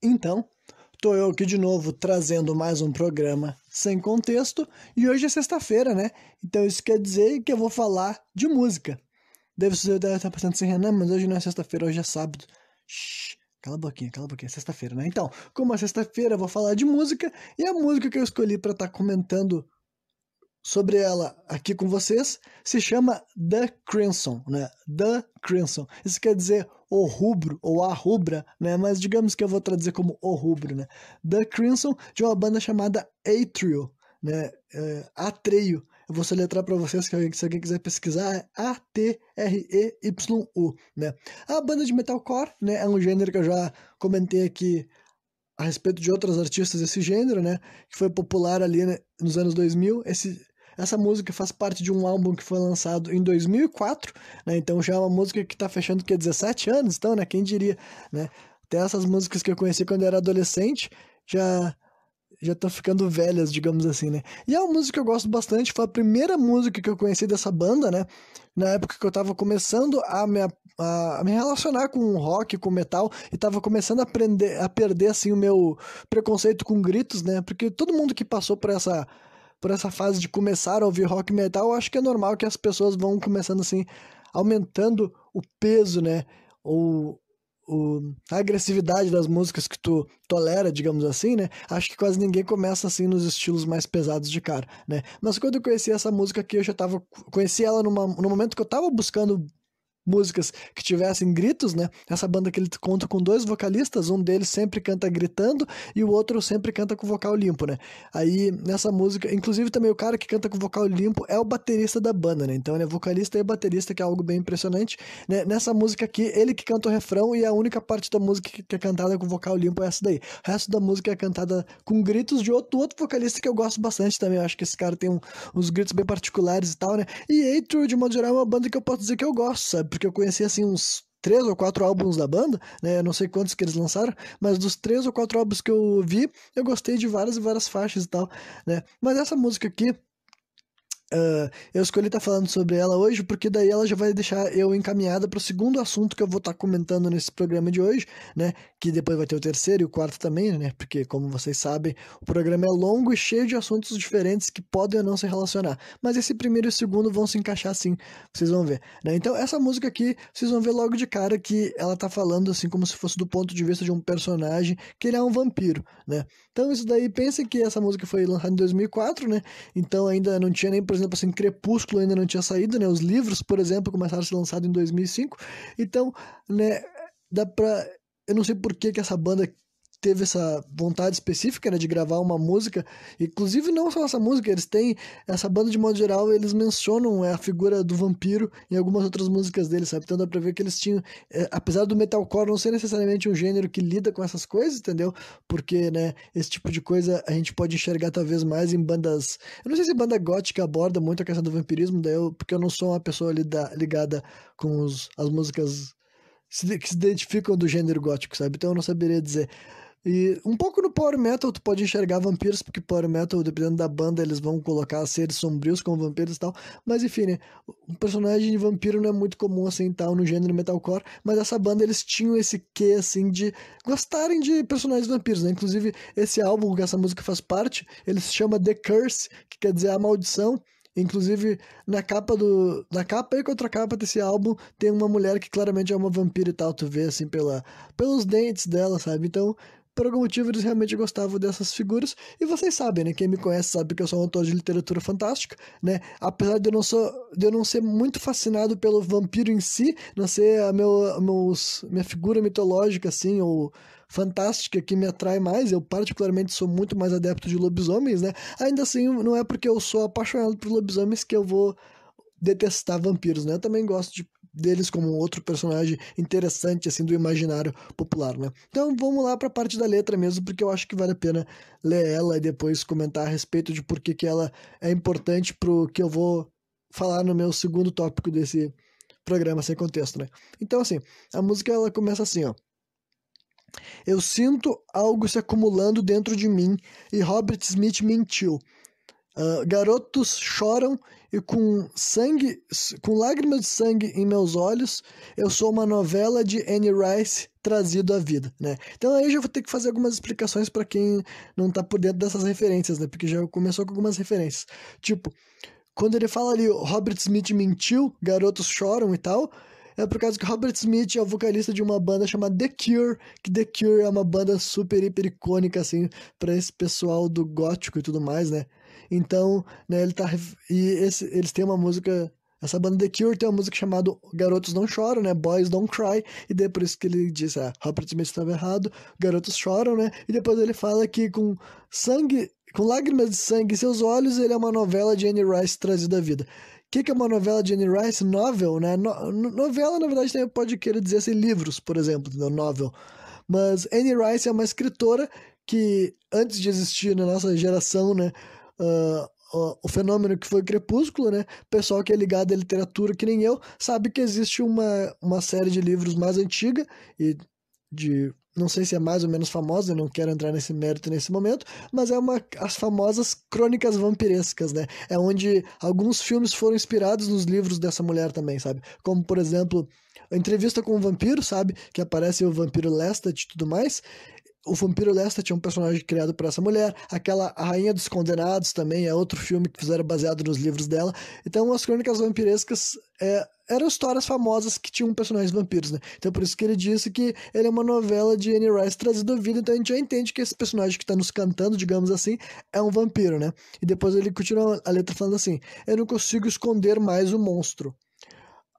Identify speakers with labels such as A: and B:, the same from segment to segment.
A: Então, tô eu aqui de novo trazendo mais um programa sem contexto e hoje é sexta-feira, né? Então isso quer dizer que eu vou falar de música. Você deve estar pensando assim, Renan, mas hoje não é sexta-feira, hoje é sábado. Shhh, cala a boquinha, é sexta-feira, né? Então, como é sexta-feira, eu vou falar de música e a música que eu escolhi para estar comentando sobre ela aqui com vocês se chama The Crimson, né? The Crimson. Isso quer dizer o rubro ou a rubra, né? Mas digamos que eu vou traduzir como o rubro, né? The Crimson de uma banda chamada Atreyu, né? Atreyu. Eu vou soletrar para vocês que se alguém quiser pesquisar é Atreyu, né? A banda de metalcore, né? É um gênero que eu já comentei aqui a respeito de outros artistas desse gênero, né? Que foi popular ali, né, nos anos 2000. Essa música faz parte de um álbum que foi lançado em 2004, né? Então já é uma música que tá fechando 17 anos, então, né? Quem diria, né? Até essas músicas que eu conheci quando eu era adolescente já estão ficando velhas, digamos assim, né? E é uma música que eu gosto bastante, foi a primeira música que eu conheci dessa banda, né? Na época que eu tava começando a me relacionar com o rock, com o metal, e tava começando a perder, assim, o meu preconceito com gritos, né? Porque todo mundo que passou por essa fase de começar a ouvir rock e metal, eu acho que é normal que as pessoas vão começando, assim, aumentando o peso, né? Ou a agressividade das músicas que tu tolera, digamos assim, né? Acho que quase ninguém começa assim nos estilos mais pesados de cara, né? Mas quando eu conheci essa música aqui, conheci ela no momento que eu tava buscando músicas que tivessem gritos, né? Essa banda que ele conta com dois vocalistas, um deles sempre canta gritando e o outro sempre canta com vocal limpo, né? Aí nessa música, inclusive também o cara que canta com vocal limpo é o baterista da banda, né? Então ele é vocalista e baterista, que é algo bem impressionante, né? Nessa música aqui, ele que canta o refrão e a única parte da música que é cantada com vocal limpo é essa daí. O resto da música é cantada com gritos de outro vocalista que eu gosto bastante também. Eu acho que esse cara tem uns gritos bem particulares e tal, né? E Atreyu, de modo geral, é uma banda que eu posso dizer que eu gosto, sabe? Porque eu conheci, assim, uns 3 ou 4 álbuns da banda, né? Eu não sei quantos que eles lançaram, mas dos 3 ou 4 álbuns que eu vi, eu gostei de várias e várias faixas e tal, né? Mas essa música aqui, eu escolhi estar falando sobre ela hoje porque daí ela já vai deixar eu encaminhada para o segundo assunto que eu vou estar comentando nesse programa de hoje, né? Que depois vai ter o terceiro e o quarto também, né? Porque, como vocês sabem, o programa é longo e cheio de assuntos diferentes que podem ou não se relacionar. Mas esse primeiro e o segundo vão se encaixar sim, vocês vão ver, né? Então, essa música aqui, vocês vão ver logo de cara que ela tá falando assim como se fosse do ponto de vista de um personagem, que ele é um vampiro, né? Então, isso daí, pensa que essa música foi lançada em 2004, né? Então, ainda não tinha nem, por exemplo, assim, Crepúsculo ainda não tinha saído, né? Os livros, por exemplo, começaram a ser lançados em 2005. Então, né, dá pra... Eu não sei por que essa banda teve essa vontade específica, né, de gravar uma música. Inclusive, não só essa música, eles têm... Essa banda, de modo geral, eles mencionam a figura do vampiro em algumas outras músicas deles, sabe? Então dá pra ver que eles tinham... apesar do metalcore não ser necessariamente um gênero que lida com essas coisas, entendeu? Porque, né, esse tipo de coisa a gente pode enxergar talvez mais em bandas... Eu não sei se banda gótica aborda muito a questão do vampirismo, porque eu não sou uma pessoa ligada com as músicas que se identificam do gênero gótico, sabe? Então eu não saberia dizer. E um pouco no Power Metal tu pode enxergar vampiros, porque Power Metal, dependendo da banda, eles vão colocar seres sombrios como vampiros e tal. Mas enfim, né? Um personagem de vampiro não é muito comum assim tal no gênero metalcore, mas essa banda eles tinham esse quê assim de gostarem de personagens vampiros, né? Inclusive esse álbum que essa música faz parte, ele se chama The Curse, que quer dizer a maldição. Inclusive, na capa e contracapa desse álbum tem uma mulher que claramente é uma vampira e tal, tu vê assim pelos dentes dela, sabe? Então, por algum motivo eles realmente gostavam dessas figuras. E vocês sabem, né? Quem me conhece sabe que eu sou um autor de literatura fantástica, né? Apesar de eu não ser muito fascinado pelo vampiro em si, não ser minha figura mitológica, assim, ou fantástica que me atrai mais, eu particularmente sou muito mais adepto de lobisomens, né? Ainda assim, não é porque eu sou apaixonado por lobisomens que eu vou detestar vampiros, né? Eu também gosto deles como um outro personagem interessante, assim, do imaginário popular, né? Então, vamos lá para a parte da letra mesmo, porque eu acho que vale a pena ler ela e depois comentar a respeito de por que ela é importante pro que eu vou falar no meu segundo tópico desse programa sem contexto, né? Então, assim, a música, ela começa assim, ó. Eu sinto algo se acumulando dentro de mim e Robert Smith mentiu. Garotos choram e com lágrimas de sangue em meus olhos, eu sou uma novela de Anne Rice trazido à vida, né? Então aí eu já vou ter que fazer algumas explicações para quem não tá por dentro dessas referências, né? Porque já começou com algumas referências. Tipo, quando ele fala ali, o Robert Smith mentiu, garotos choram e tal, é por causa que Robert Smith é o vocalista de uma banda chamada The Cure, que The Cure é uma banda super, hiper icônica, assim, pra esse pessoal do gótico e tudo mais, né? Então, né, eles têm uma música... Essa banda The Cure tem uma música chamada Garotos Não Choram, né? Boys Don't Cry. E daí por isso que ele diz, Robert Smith estava errado, garotos choram, né? E depois ele fala que com sangue, com lágrimas de sangue em seus olhos, ele é uma novela de Anne Rice trazida à vida. O que é uma novela de Anne Rice? Novel, né? Novela, na verdade, também pode querer dizer assim, livros, por exemplo, entendeu? Novel. Mas Anne Rice é uma escritora que, antes de existir na nossa geração, né? O fenômeno que foi o Crepúsculo, né? O pessoal que é ligado à literatura, que nem eu, sabe que existe uma série de livros mais antiga e de... Não sei se é mais ou menos famosa, eu não quero entrar nesse mérito nesse momento, mas é as famosas crônicas vampirescas, né? É onde alguns filmes foram inspirados nos livros dessa mulher também, sabe? Como, por exemplo, a Entrevista com o Vampiro, sabe? Que aparece o vampiro Lestat e tudo mais. O Vampiro Lestat é um personagem criado por essa mulher. Aquela A Rainha dos Condenados também é outro filme que fizeram baseado nos livros dela. Então, as crônicas vampirescas eram histórias famosas que tinham personagens vampiros, né? Então, por isso que ele disse que ele é uma novela de Anne Rice trazida à vida. Então, a gente já entende que esse personagem que está nos cantando, digamos assim, é um vampiro, né? E depois ele continua a letra falando assim: eu não consigo esconder mais o monstro.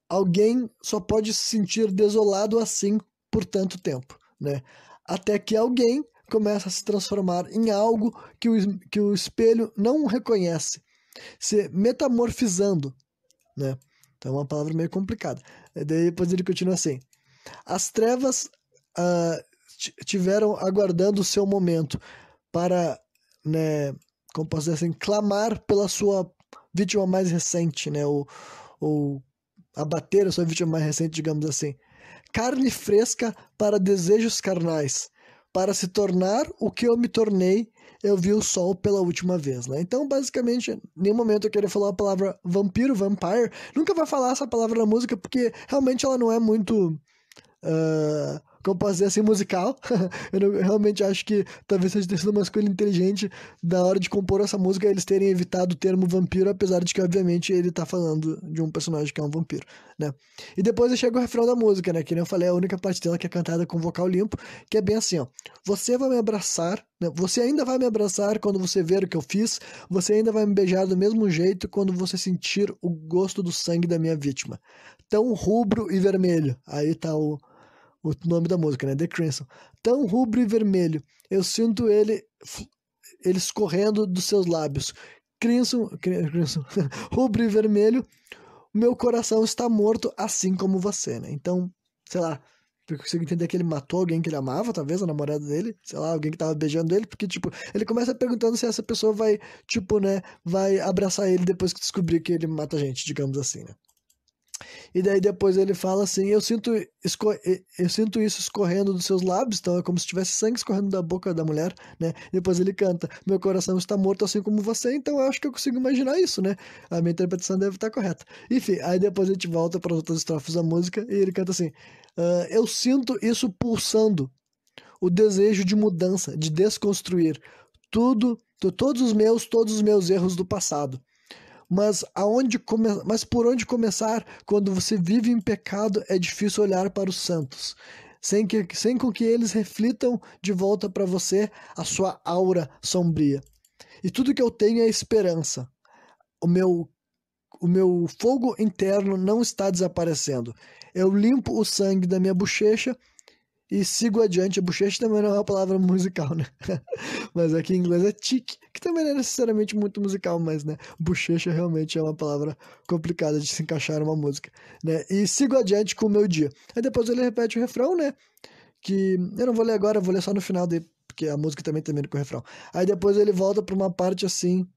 A: Alguém só pode se sentir desolado assim por tanto tempo, né? Até que alguém começa a se transformar em algo que o espelho não reconhece, se metamorfizando, né? Então é uma palavra meio complicada. E daí depois ele continua assim: as trevas tiveram aguardando o seu momento para, né, como posso dizer assim, clamar pela sua vítima mais recente, né? Ou abater a sua vítima mais recente, digamos assim. Carne fresca para desejos carnais. Para se tornar o que eu me tornei, eu vi o sol pela última vez, né? Então, basicamente, em nenhum momento eu queria falar a palavra vampiro, vampire. Nunca vai falar essa palavra na música, porque realmente ela não é muito... como posso dizer assim, musical. Eu realmente acho que talvez seja ter sido uma escolha inteligente da hora de compor essa música eles terem evitado o termo vampiro, apesar de que, obviamente, ele tá falando de um personagem que é um vampiro, né? E depois chega o refrão da música, né? Que nem eu falei, a única parte dela que é cantada com vocal limpo, que é bem assim, ó. Você vai me abraçar, né? Você ainda vai me abraçar quando você ver o que eu fiz, você ainda vai me beijar do mesmo jeito quando você sentir o gosto do sangue da minha vítima. Tão rubro e vermelho. Aí tá o nome da música, né? The Crimson. Tão rubro e vermelho. Eu sinto ele escorrendo dos seus lábios. Crimson, rubro e vermelho. Meu coração está morto assim como você, né? Então, sei lá, eu consigo entender que ele matou alguém que ele amava, talvez a namorada dele, sei lá, alguém que tava beijando ele, porque, tipo, ele começa perguntando se essa pessoa vai, tipo, né, vai abraçar ele depois que descobrir que ele mata gente, digamos assim, né? E daí depois ele fala assim: eu sinto isso escorrendo dos seus lábios, então é como se tivesse sangue escorrendo da boca da mulher, né? E depois ele canta: meu coração está morto assim como você, então eu acho que eu consigo imaginar isso, né? A minha interpretação deve estar correta. Enfim, aí depois a gente volta para as outras estrofes da música e ele canta assim: eu sinto isso pulsando, o desejo de mudança, de desconstruir todos os meus erros do passado. Mas por onde começar quando você vive em pecado é difícil olhar para os santos, sem com que eles reflitam de volta para você a sua aura sombria. E tudo que eu tenho é esperança. O meu fogo interno não está desaparecendo. Eu limpo o sangue da minha bochecha e sigo adiante. A bochecha também não é uma palavra musical, né? Mas aqui em inglês é cheek, que também não é necessariamente muito musical, mas, né? Bochecha realmente é uma palavra complicada de se encaixar numa música, né? E sigo adiante com o meu dia. Aí depois ele repete o refrão, né? Que eu não vou ler agora, eu vou ler só no final dele, porque a música também termina com o refrão. Aí depois ele volta pra uma parte assim,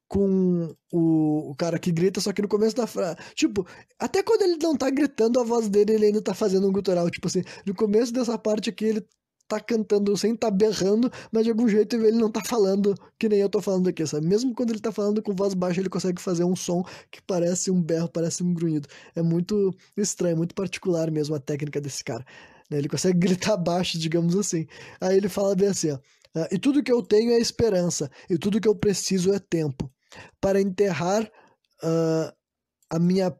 A: com o cara que grita, só que no começo da frase. Tipo, até quando ele não tá gritando, a voz dele ele ainda tá fazendo um gutural. Tipo assim, no começo dessa parte aqui, ele tá cantando sem tá berrando, mas de algum jeito ele não tá falando que nem eu tô falando aqui, sabe? Mesmo quando ele tá falando com voz baixa, ele consegue fazer um som que parece um berro, parece um grunhido. É muito estranho, muito particular mesmo a técnica desse cara, né? Ele consegue gritar baixo, digamos assim. Aí ele fala bem assim, ó. E tudo que eu tenho é esperança, e tudo que eu preciso é tempo. Para enterrar a minha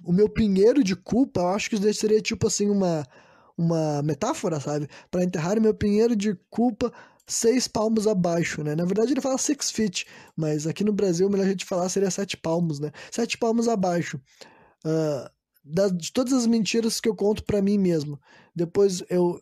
A: o meu pinheiro de culpa, eu acho que isso seria tipo assim uma metáfora, sabe? Para enterrar o meu pinheiro de culpa 6 palmos abaixo, né? Na verdade ele fala 6 feet, mas aqui no Brasil o melhor jeito de falar seria 7 palmos, né? 7 palmos abaixo. De todas as mentiras que eu conto para mim mesmo. Depois eu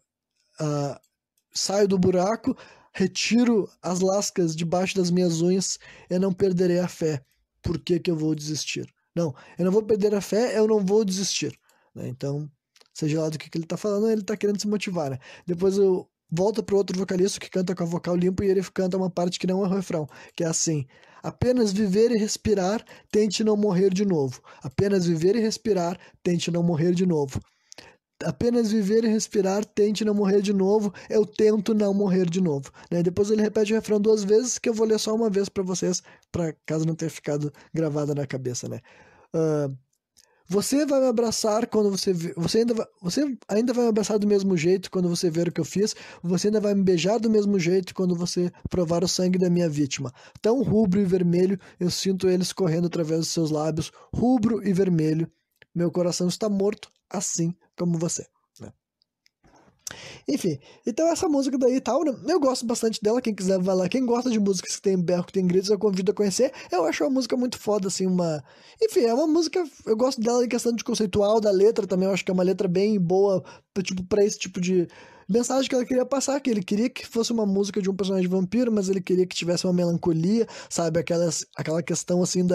A: saio do buraco, retiro as lascas debaixo das minhas unhas, eu não perderei a fé. Por que que eu vou desistir? Não, eu não vou perder a fé, eu não vou desistir, né? Então, seja lá do que ele tá falando, ele tá querendo se motivar, né? Depois eu volto pro outro vocalista que canta com a vocal limpa e ele canta uma parte que não é o refrão, que é assim: apenas viver e respirar, tente não morrer de novo. Apenas viver e respirar, tente não morrer de novo. Apenas viver e respirar, tente não morrer de novo, eu tento não morrer de novo, né? Depois ele repete o refrão 2 vezes, que eu vou ler só uma vez pra vocês, para caso não tenha ficado gravada na cabeça, né? Você vai me abraçar quando você ainda vai me abraçar do mesmo jeito quando você ver o que eu fiz, você ainda vai me beijar do mesmo jeito quando você provar o sangue da minha vítima. Tão rubro e vermelho, eu sinto eles correndo através dos seus lábios, rubro e vermelho. Meu coração está morto, assim como você, né? Enfim, então essa música daí e tal, né? Eu gosto bastante dela, quem quiser vai lá. Quem gosta de músicas que tem berro, que tem gritos, eu convido a conhecer. Eu acho uma música muito foda, assim, Enfim, é uma música, eu gosto dela em questão de conceitual, da letra também, eu acho que é uma letra bem boa, tipo, pra esse tipo de mensagem que ela queria passar, que ele queria que fosse uma música de um personagem vampiro, mas ele queria que tivesse uma melancolia, sabe? Aquela questão, assim,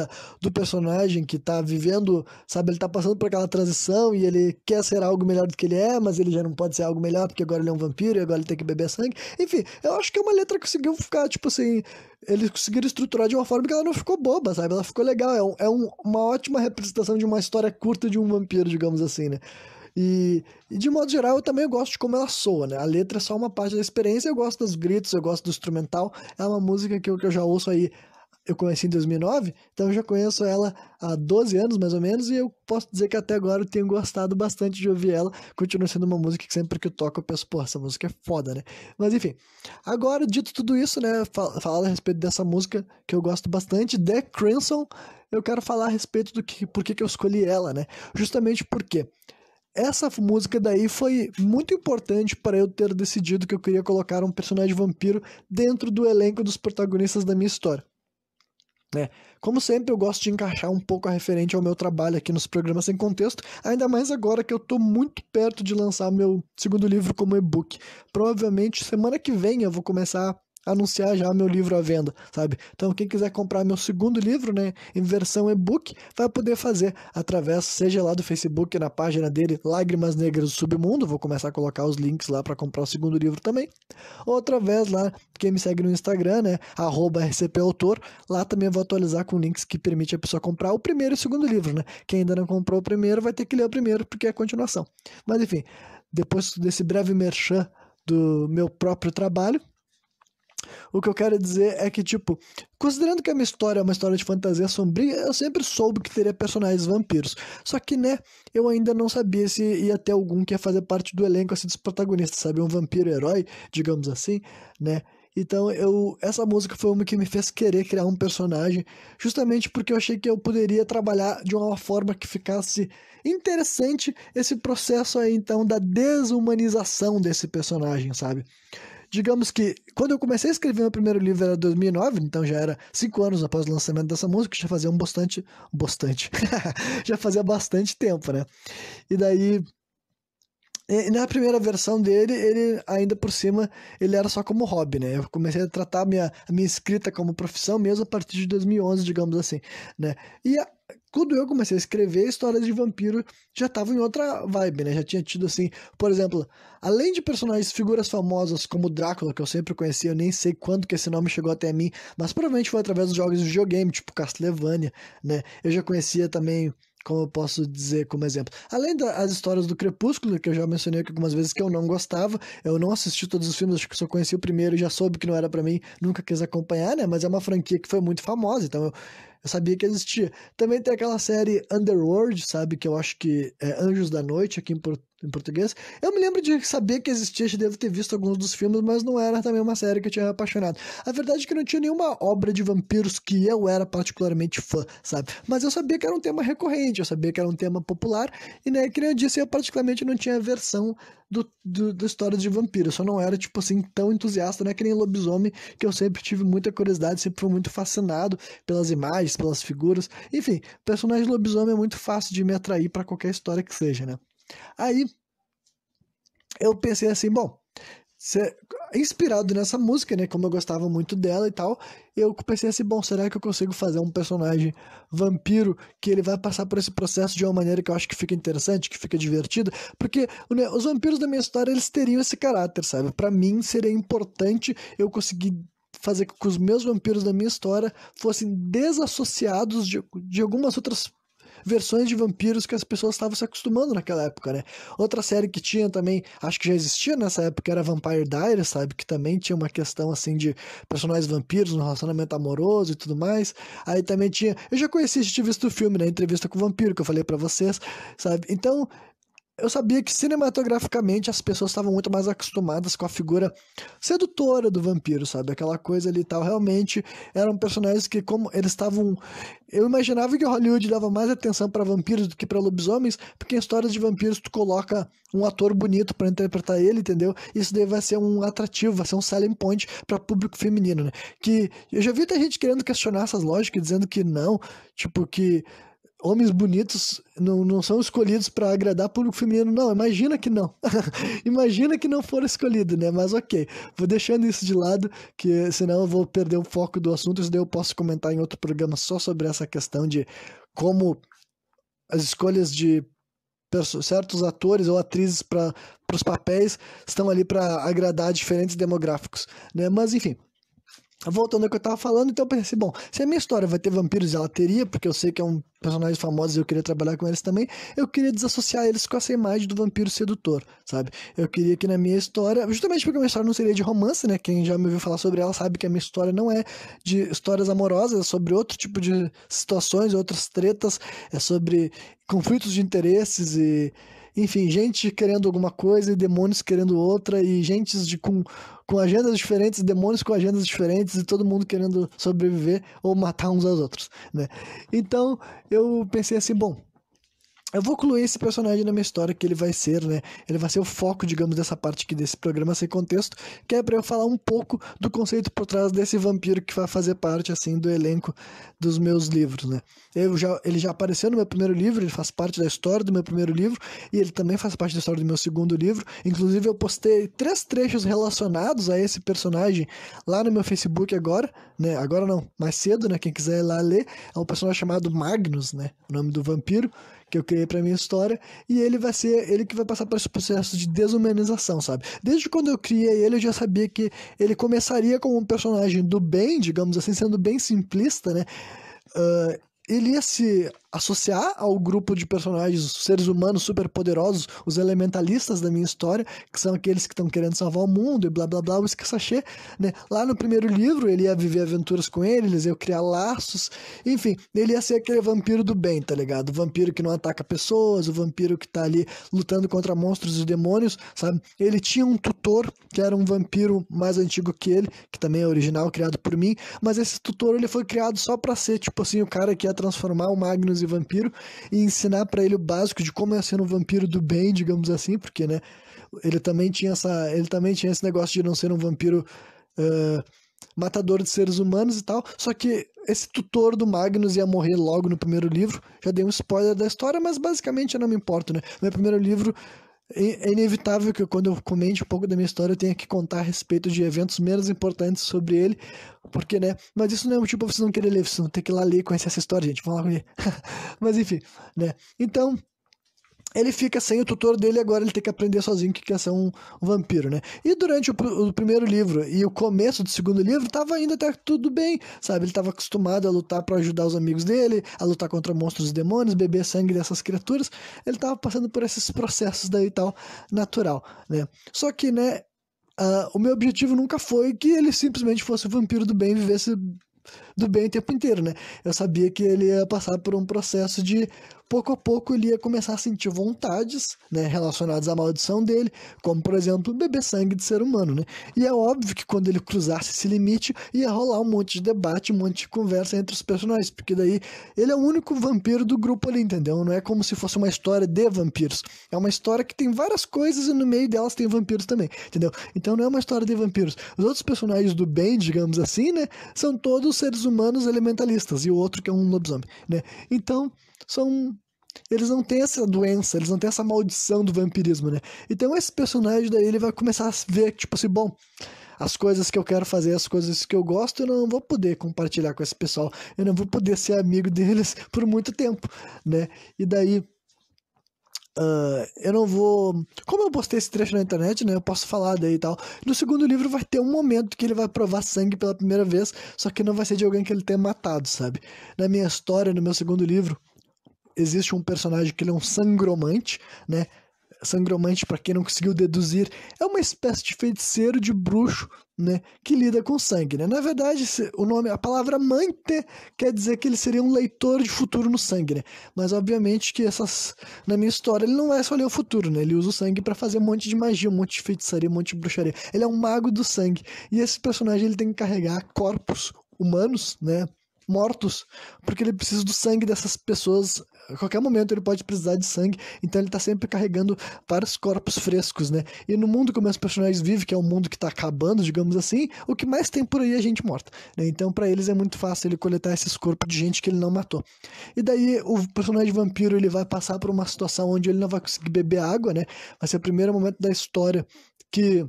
A: do personagem que tá vivendo, sabe? Ele tá passando por aquela transição e ele quer ser algo melhor do que ele é, mas ele já não pode ser algo melhor porque agora ele é um vampiro e agora ele tem que beber sangue. Enfim, eu acho que é uma letra que conseguiu ficar, tipo assim, eles conseguiram estruturar de uma forma que ela não ficou boba, sabe? Ela ficou legal, uma ótima representação de uma história curta de um vampiro, digamos assim, né? E de modo geral, eu também gosto de como ela soa, né? A letra é só uma parte da experiência, eu gosto dos gritos, eu gosto do instrumental. É uma música que eu já ouço aí, eu conheci em 2009, então eu já conheço ela há 12 anos, mais ou menos, e eu posso dizer que até agora eu tenho gostado bastante de ouvir ela. Continua sendo uma música que sempre que eu toco eu penso, pô, essa música é foda, né? Mas enfim, agora, dito tudo isso, né, falar a respeito dessa música que eu gosto bastante, The Crimson, eu quero falar a respeito por que eu escolhi ela, né? Justamente porque essa música daí foi muito importante para eu ter decidido que eu queria colocar um personagem vampiro dentro do elenco dos protagonistas da minha história, né? Como sempre, eu gosto de encaixar um pouco a referente ao meu trabalho aqui nos programas sem contexto, ainda mais agora que eu tô muito perto de lançar meu segundo livro como e-book. Provavelmente semana que vem eu vou começar a anunciar já meu livro à venda, sabe? Então quem quiser comprar meu segundo livro, né, em versão e-book, vai poder fazer através, seja lá do Facebook, na página dele, Lágrimas Negras do Submundo, vou começar a colocar os links lá para comprar o segundo livro também, ou através lá, quem me segue no Instagram, né, @rcpautor, lá também eu vou atualizar com links que permite a pessoa comprar o primeiro e o segundo livro, né? Quem ainda não comprou o primeiro vai ter que ler o primeiro, porque é a continuação. Mas enfim, depois desse breve merchan do meu próprio trabalho, o que eu quero dizer é que, tipo, considerando que a minha história é uma história de fantasia sombria, eu sempre soube que teria personagens vampiros. Só que, né, eu ainda não sabia se ia ter algum que ia fazer parte do elenco, assim, dos protagonistas, sabe? Um vampiro herói, digamos assim, né? Então, essa música foi uma que me fez querer criar um personagem, justamente porque eu achei que eu poderia trabalhar de uma forma que ficasse interessante esse processo aí, então, da desumanização desse personagem, sabe? Digamos que quando eu comecei a escrever meu primeiro livro era 2009, então já era 5 anos após o lançamento dessa música, já fazia já fazia bastante tempo, né? E daí, na primeira versão dele, ele ainda por cima, ele era só como hobby, né? Eu comecei a tratar a minha escrita como profissão mesmo a partir de 2011, digamos assim, né? Quando eu comecei a escrever, histórias de vampiro já estavam em outra vibe, né? Já tinha tido, assim, por exemplo, além de personagens, figuras famosas como Drácula, que eu sempre conhecia, eu nem sei quando que esse nome chegou até mim, mas provavelmente foi através dos jogos de videogame, tipo Castlevania, né? Eu já conhecia também como eu posso dizer como exemplo? Além das histórias do Crepúsculo, que eu já mencionei aqui algumas vezes que eu não gostava, eu não assisti todos os filmes, acho que só conheci o primeiro e já soube que não era pra mim, nunca quis acompanhar, né? Mas é uma franquia que foi muito famosa, então eu sabia que existia. Também tem aquela série Underworld, sabe? Que eu acho que é Anjos da Noite, aqui em português. Eu me lembro de saber que existia, já devo ter visto alguns dos filmes, mas não era também uma série que eu tinha apaixonado. A verdade é que não tinha nenhuma obra de vampiros que eu era particularmente fã, sabe? Mas eu sabia que era um tema recorrente, eu sabia que era um tema popular, e né, que nem eu disse, eu particularmente não tinha versão da história de vampiro. Eu só não era, tipo assim, tão entusiasta, né? Que nem lobisomem, que eu sempre tive muita curiosidade, sempre fui muito fascinado pelas imagens, pelas figuras. Enfim, personagem lobisomem é muito fácil de me atrair pra qualquer história que seja, né? Aí eu pensei assim, bom, inspirado nessa música, né, como eu gostava muito dela e tal, eu pensei assim, bom, será que eu consigo fazer um personagem vampiro que ele vai passar por esse processo de uma maneira que eu acho que fica interessante, que fica divertido, porque né, os vampiros da minha história, eles teriam esse caráter, sabe? Pra mim seria importante eu conseguir fazer com que os meus vampiros da minha história fossem desassociados de algumas outras versões de vampiros que as pessoas estavam se acostumando naquela época, né? Outra série que tinha também, acho que já existia nessa época, era Vampire Diaries, sabe? Que também tinha uma questão, assim, de personagens vampiros, um relacionamento amoroso e tudo mais. Aí também tinha... Eu já conheci, já tinha visto o filme, né? Entrevista com o Vampiro, que eu falei pra vocês, sabe? Então, eu sabia que cinematograficamente as pessoas estavam muito mais acostumadas com a figura sedutora do vampiro, sabe? Aquela coisa ali e tal. Realmente eram personagens que, como eles estavam. Eu imaginava que Hollywood dava mais atenção para vampiros do que para lobisomens, porque em histórias de vampiros tu coloca um ator bonito para interpretar ele, entendeu? Isso daí vai ser um atrativo, vai ser um selling point para público feminino, né? Que eu já vi até gente querendo questionar essas lógicas, dizendo que não, tipo, que homens bonitos não são escolhidos para agradar público feminino. Não, imagina que não. Imagina que não for escolhido, né? Mas ok, vou deixando isso de lado, que senão eu vou perder o foco do assunto. Isso daí eu posso comentar em outro programa só sobre essa questão de como as escolhas de certos atores ou atrizes para os papéis estão ali para agradar diferentes demográficos, né? Mas enfim. Voltando ao que eu tava falando, então eu pensei, bom, se a minha história vai ter vampiros, e ela teria, porque eu sei que é um personagem famoso e eu queria trabalhar com eles também, eu queria desassociar eles com essa imagem do vampiro sedutor, sabe? Eu queria que na minha história, justamente porque a minha história não seria de romance, né? Quem já me ouviu falar sobre ela sabe que a minha história não é de histórias amorosas, é sobre outro tipo de situações, outras tretas, é sobre conflitos de interesses e enfim, gente querendo alguma coisa e demônios querendo outra, e gentes com agendas diferentes, demônios com agendas diferentes, e todo mundo querendo sobreviver ou matar uns aos outros, né? Então, eu pensei assim, bom, eu vou incluir esse personagem na minha história, que ele vai ser, né? Ele vai ser o foco, digamos, dessa parte aqui desse programa sem contexto, que é pra eu falar um pouco do conceito por trás desse vampiro que vai fazer parte, assim, do elenco dos meus livros, né? Ele já apareceu no meu primeiro livro, ele faz parte da história do meu primeiro livro, e ele também faz parte da história do meu segundo livro. Inclusive, eu postei 3 trechos relacionados a esse personagem lá no meu Facebook agora, né? Agora não, mais cedo, né? Quem quiser ir lá ler, é um personagem chamado Magnus, né? O nome do vampiro que eu criei pra minha história, e ele vai ser ele que vai passar por esse processo de desumanização, sabe? Desde quando eu criei ele, eu já sabia que ele começaria como um personagem do bem, digamos assim, sendo bem simplista, né? Ah, ele ia se associar ao grupo de personagens, seres humanos superpoderosos, os elementalistas da minha história, que são aqueles que estão querendo salvar o mundo e blá blá blá, o sachê, né? Lá no primeiro livro, ele ia viver aventuras com eles, iam criar laços, enfim, ele ia ser aquele vampiro do bem, tá ligado? O vampiro que não ataca pessoas, o vampiro que tá ali lutando contra monstros e demônios, sabe? Ele tinha um tutor, que era um vampiro mais antigo que ele, que também é original, criado por mim, mas esse tutor, ele foi criado só pra ser, tipo assim, o cara que ia transformar o Magnus em vampiro e ensinar pra ele o básico de como é ser um vampiro do bem, digamos assim, porque, né, ele também tinha esse negócio de não ser um vampiro matador de seres humanos e tal, só que esse tutor do Magnus ia morrer logo no primeiro livro, já dei um spoiler da história, mas basicamente eu não me importo, né, meu primeiro livro é inevitável que quando eu comente um pouco da minha história eu tenha que contar a respeito de eventos menos importantes sobre ele, porque, né, mas isso não é motivo pra vocês não querer ler, vocês vão ter que ir lá ler e conhecer essa história, gente, vamos lá ler. Mas enfim, né, então ele fica sem o tutor dele, agora ele tem que aprender sozinho o que é ser um vampiro, né? E durante o primeiro livro e o começo do segundo livro, tava ainda até tudo bem, sabe? Ele tava acostumado a lutar para ajudar os amigos dele, a lutar contra monstros e demônios, beber sangue dessas criaturas. Ele tava passando por esses processos daí e tal, natural, né? Só que, né, o meu objetivo nunca foi que ele simplesmente fosse o vampiro do bem e vivesse do bem o tempo inteiro, né? Eu sabia que ele ia passar por um processo de pouco a pouco ele ia começar a sentir vontades, né, relacionadas à maldição dele, como por exemplo, beber sangue de ser humano, né? E é óbvio que quando ele cruzasse esse limite, ia rolar um monte de debate, um monte de conversa entre os personagens, porque daí ele é o único vampiro do grupo ali, entendeu? Não é como se fosse uma história de vampiros. É uma história que tem várias coisas e no meio delas tem vampiros também, entendeu? Então não é uma história de vampiros. Os outros personagens do bem, digamos assim, né, são todos seres humanos elementalistas, e o outro que é um lobisomem, né? Então, eles não têm essa doença, eles não têm essa maldição do vampirismo, né? Então esse personagem daí, ele vai começar a ver, tipo assim, bom, as coisas que eu quero fazer, as coisas que eu gosto, eu não vou poder compartilhar com esse pessoal, eu não vou poder ser amigo deles por muito tempo, né? E daí, eu não vou. Como eu postei esse trecho na internet, né? Eu posso falar daí e tal. No segundo livro vai ter um momento que ele vai provar sangue pela primeira vez, só que não vai ser de alguém que ele tenha matado, sabe? Na minha história, no meu segundo livro, existe um personagem que ele é um sangromante, né? Sangromante, para quem não conseguiu deduzir, é uma espécie de feiticeiro, de bruxo, né, que lida com sangue, né? Na verdade, o nome, a palavra mante quer dizer que ele seria um leitor de futuro no sangue, né? Mas obviamente que na minha história, ele não é só ler o futuro, né? Ele usa o sangue para fazer um monte de magia, um monte de feitiçaria, um monte de bruxaria. Ele é um mago do sangue. E esse personagem, ele tem que carregar corpos humanos, né, mortos, porque ele precisa do sangue dessas pessoas. A qualquer momento ele pode precisar de sangue, então ele tá sempre carregando vários corpos frescos, né? E no mundo como os personagens vivem, que é um mundo que tá acabando, digamos assim, o que mais tem por aí é gente morta, né? Então para eles é muito fácil ele coletar esses corpos de gente que ele não matou. E daí o personagem vampiro, ele vai passar por uma situação onde ele não vai conseguir beber água, né? Vai ser o primeiro momento da história que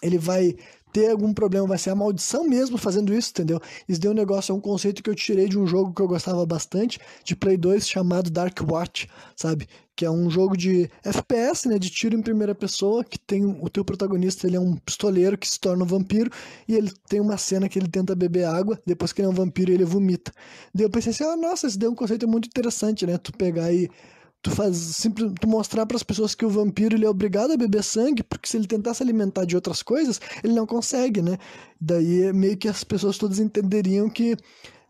A: ele vai ter algum problema, vai ser a maldição mesmo fazendo isso, entendeu? Isso deu um negócio, é um conceito que eu tirei de um jogo que eu gostava bastante, de Play 2, chamado Dark Watch, sabe? Que é um jogo de FPS, né, de tiro em primeira pessoa, que tem o teu protagonista, ele é um pistoleiro que se torna um vampiro, e ele tem uma cena que ele tenta beber água, depois que ele é um vampiro ele vomita. Daí eu pensei assim, nossa, esse deu um conceito muito interessante, né? Tu pegar e tu mostrar para as pessoas que o vampiro ele é obrigado a beber sangue, porque se ele tentar se alimentar de outras coisas, ele não consegue, né? Daí meio que as pessoas todas entenderiam que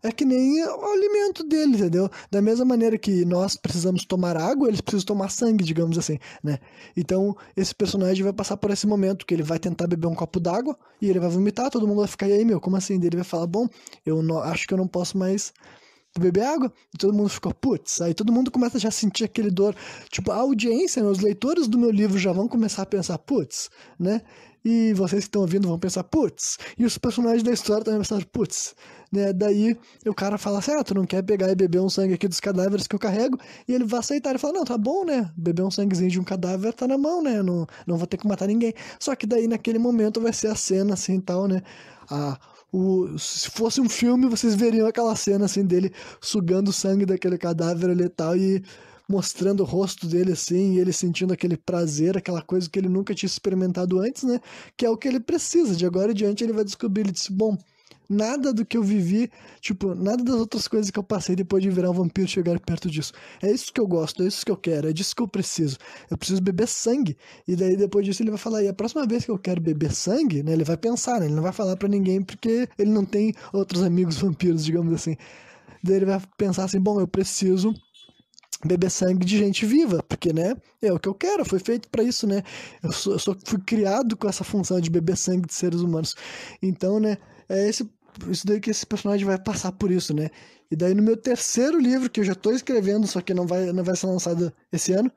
A: é que nem o alimento dele, entendeu? Da mesma maneira que nós precisamos tomar água, eles precisam tomar sangue, digamos assim, né? Então, esse personagem vai passar por esse momento que ele vai tentar beber um copo d'água e ele vai vomitar, todo mundo vai ficar, e aí, meu, como assim? Daí ele vai falar, bom, eu não, acho que eu não posso mais beber água, e todo mundo ficou, putz, aí todo mundo começa já a sentir aquele dor, tipo, a audiência, né, os leitores do meu livro já vão começar a pensar, putz, né, e vocês que estão ouvindo vão pensar, putz, e os personagens da história também vão pensar, putz, né, daí o cara fala assim, tu não quer pegar e beber um sangue aqui dos cadáveres que eu carrego, e ele vai aceitar, ele fala, não, tá bom, né, beber um sanguezinho de um cadáver tá na mão, né, não vou ter que matar ninguém, só que daí naquele momento vai ser a cena assim e tal, né, se fosse um filme, vocês veriam aquela cena assim dele sugando o sangue daquele cadáver ali e tal, e mostrando o rosto dele assim, e ele sentindo aquele prazer, aquela coisa que ele nunca tinha experimentado antes, né? Que é o que ele precisa. De agora em diante ele vai descobrir, ele disse, bom, nada do que eu vivi, tipo, nada das outras coisas que eu passei depois de virar um vampiro chegar perto disso. É isso que eu gosto, é isso que eu quero, é disso que eu preciso. Eu preciso beber sangue. E daí depois disso ele vai falar, e a próxima vez que eu quero beber sangue, né, ele vai pensar, né, ele não vai falar pra ninguém porque ele não tem outros amigos vampiros, digamos assim. Daí ele vai pensar assim, bom, eu preciso beber sangue de gente viva, porque, né, é o que eu quero, foi feito pra isso, né, fui criado com essa função de beber sangue de seres humanos. Então, né, isso daí que esse personagem vai passar por isso, né? E daí no meu terceiro livro, que eu já tô escrevendo, só que não vai ser lançado esse ano,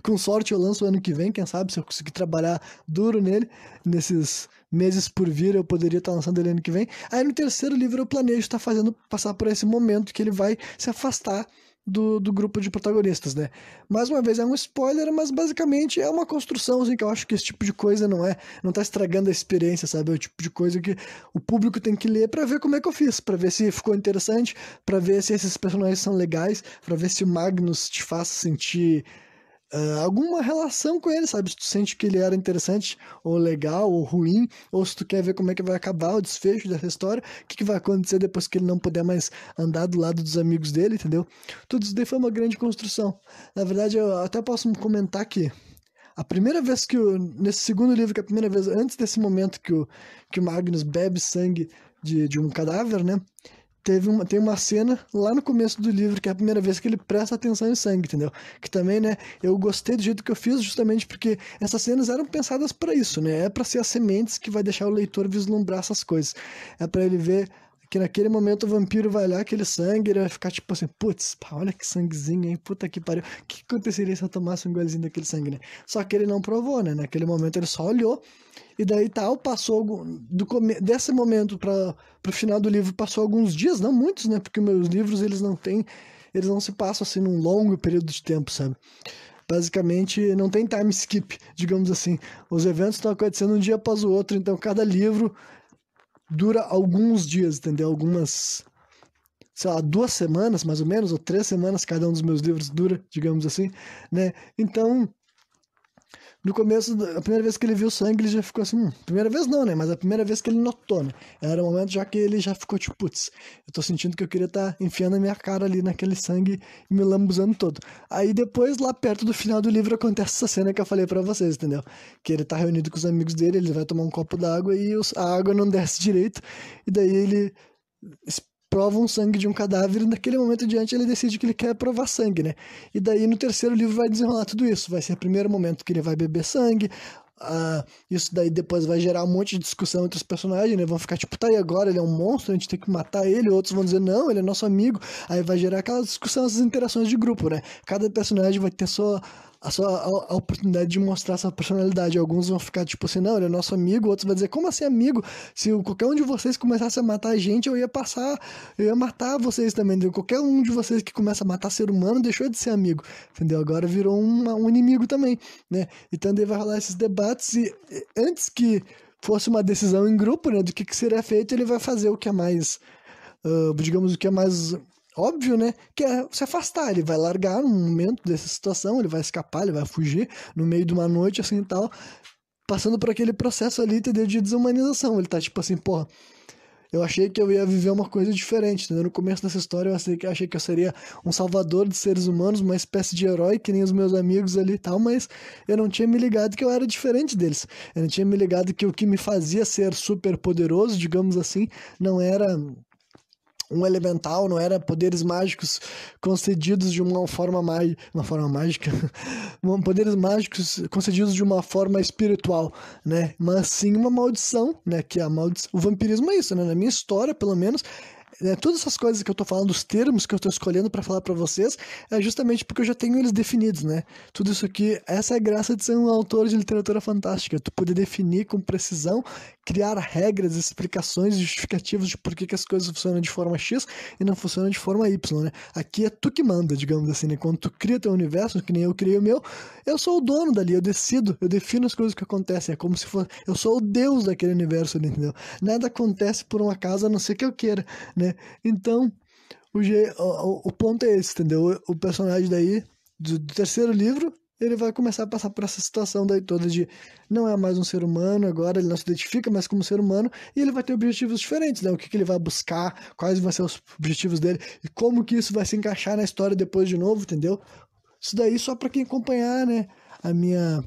A: com sorte eu lanço o ano que vem, quem sabe, se eu conseguir trabalhar duro nele, nesses meses por vir, eu poderia estar lançando ele ano que vem. Aí no terceiro livro eu planejo estar fazendo passar por esse momento que ele vai se afastar do grupo de protagonistas, né? Mais uma vez, é um spoiler, mas basicamente é uma construção, assim, que eu acho que esse tipo de coisa não tá estragando a experiência, sabe? É o tipo de coisa que o público tem que ler pra ver como é que eu fiz, pra ver se ficou interessante, pra ver se esses personagens são legais, pra ver se o Magnus te faz sentir alguma relação com ele, sabe? Se tu sente que ele era interessante, ou legal, ou ruim, ou se tu quer ver como é que vai acabar o desfecho dessa história, o que vai acontecer depois que ele não puder mais andar do lado dos amigos dele, entendeu? Tudo isso daí foi uma grande construção. Na verdade, eu até posso comentar que a primeira vez nesse segundo livro, que é a primeira vez, antes desse momento que o Magnus bebe sangue de um cadáver, né? Tem uma cena lá no começo do livro, que é a primeira vez que ele presta atenção em sangue, entendeu? Que também, né, eu gostei do jeito que eu fiz, justamente porque essas cenas eram pensadas para isso, né? É para ser as sementes que vai deixar o leitor vislumbrar essas coisas. É para ele ver que naquele momento o vampiro vai olhar aquele sangue e ele vai ficar tipo assim, putz, olha que sanguezinho, hein? Puta que pariu. O que aconteceria se eu tomasse um golezinho daquele sangue, né? Só que ele não provou, né? Naquele momento ele só olhou e daí tal, desse momento para o final do livro passou alguns dias, não muitos, né? Porque meus livros eles não se passam assim num longo período de tempo, sabe? Basicamente não tem time skip, digamos assim. Os eventos estão acontecendo um dia após o outro, então cada livro dura alguns dias, entendeu? Algumas, sei lá, 2 semanas mais ou menos, ou 3 semanas, cada um dos meus livros dura, digamos assim, né? Então, no começo, a primeira vez que ele viu sangue, ele já ficou assim, primeira vez não, né? Mas a primeira vez que ele notou, né? Era o momento já que ele já ficou tipo, putz, eu tô sentindo que eu queria estar enfiando a minha cara ali naquele sangue e me lambuzando todo. Aí depois, lá perto do final do livro, acontece essa cena que eu falei pra vocês, entendeu? Que ele tá reunido com os amigos dele, ele vai tomar um copo d'água e a água não desce direito, e daí ele prova um sangue de um cadáver e naquele momento diante ele decide que ele quer provar sangue, né? E daí no terceiro livro vai desenrolar tudo isso. Vai ser o primeiro momento que ele vai beber sangue. Isso daí depois vai gerar um monte de discussão entre os personagens, né? Vão ficar tipo, tá, e agora? Ele é um monstro, a gente tem que matar ele. Outros vão dizer, não, ele é nosso amigo. Aí vai gerar aquela discussão, essas interações de grupo, né? Cada personagem vai ter a oportunidade de mostrar sua personalidade. Alguns vão ficar tipo assim, não, ele é nosso amigo. Outros vão dizer, como assim amigo? Se qualquer um de vocês começasse a matar a gente, eu ia matar vocês também, entendeu? Qualquer um de vocês que começa a matar ser humano deixou de ser amigo, entendeu? Agora virou um inimigo também, né? Então daí vai rolar esses debates e antes que fosse uma decisão em grupo, né, do que seria feito, ele vai fazer o que é mais, digamos, o que é mais óbvio, né, que é se afastar. Ele vai largar no momento dessa situação, ele vai escapar, ele vai fugir no meio de uma noite, assim, e tal, passando por aquele processo ali, entendeu, de desumanização. Ele tá tipo assim, porra, eu achei que eu ia viver uma coisa diferente, entendeu? No começo dessa história eu achei que eu seria um salvador de seres humanos, uma espécie de herói, que nem os meus amigos ali e tal, mas eu não tinha me ligado que eu era diferente deles. Eu não tinha me ligado que o que me fazia ser super poderoso, digamos assim, não era um elemental, não era poderes mágicos concedidos de uma forma mágica, poderes mágicos concedidos de uma forma espiritual, né? Mas sim uma maldição, né? Que o vampirismo é isso, né? Na minha história, pelo menos, todas essas coisas que eu tô falando, os termos que eu tô escolhendo para falar para vocês, é justamente porque eu já tenho eles definidos, né? Tudo isso aqui, essa é a graça de ser um autor de literatura fantástica, tu poder definir com precisão, criar regras, explicações, justificativos de por que as coisas funcionam de forma X e não funcionam de forma Y, né? Aqui é tu que manda, digamos assim, né? Quando tu cria teu universo, que nem eu criei o meu, eu sou o dono dali, eu decido, eu defino as coisas que acontecem, é como se fosse, eu sou o deus daquele universo ali, entendeu? Nada acontece por um acaso, a não ser que eu queira, né? Então, o ponto é esse, entendeu? O personagem daí, do terceiro livro, ele vai começar a passar por essa situação daí toda de não é mais um ser humano, agora ele não se identifica mais como ser humano, e ele vai ter objetivos diferentes, né? O que ele vai buscar, quais vão ser os objetivos dele, e como que isso vai se encaixar na história depois de novo, entendeu? Isso daí só pra quem acompanhar, né? A minha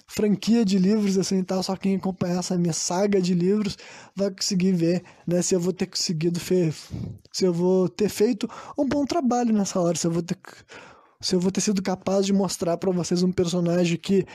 A: franquia de livros, assim, e tal, só quem acompanhar essa minha saga de livros vai conseguir ver, né, se eu vou ter conseguido se eu vou ter feito um bom trabalho nessa hora, se eu vou ter sido capaz de mostrar para vocês um personagem que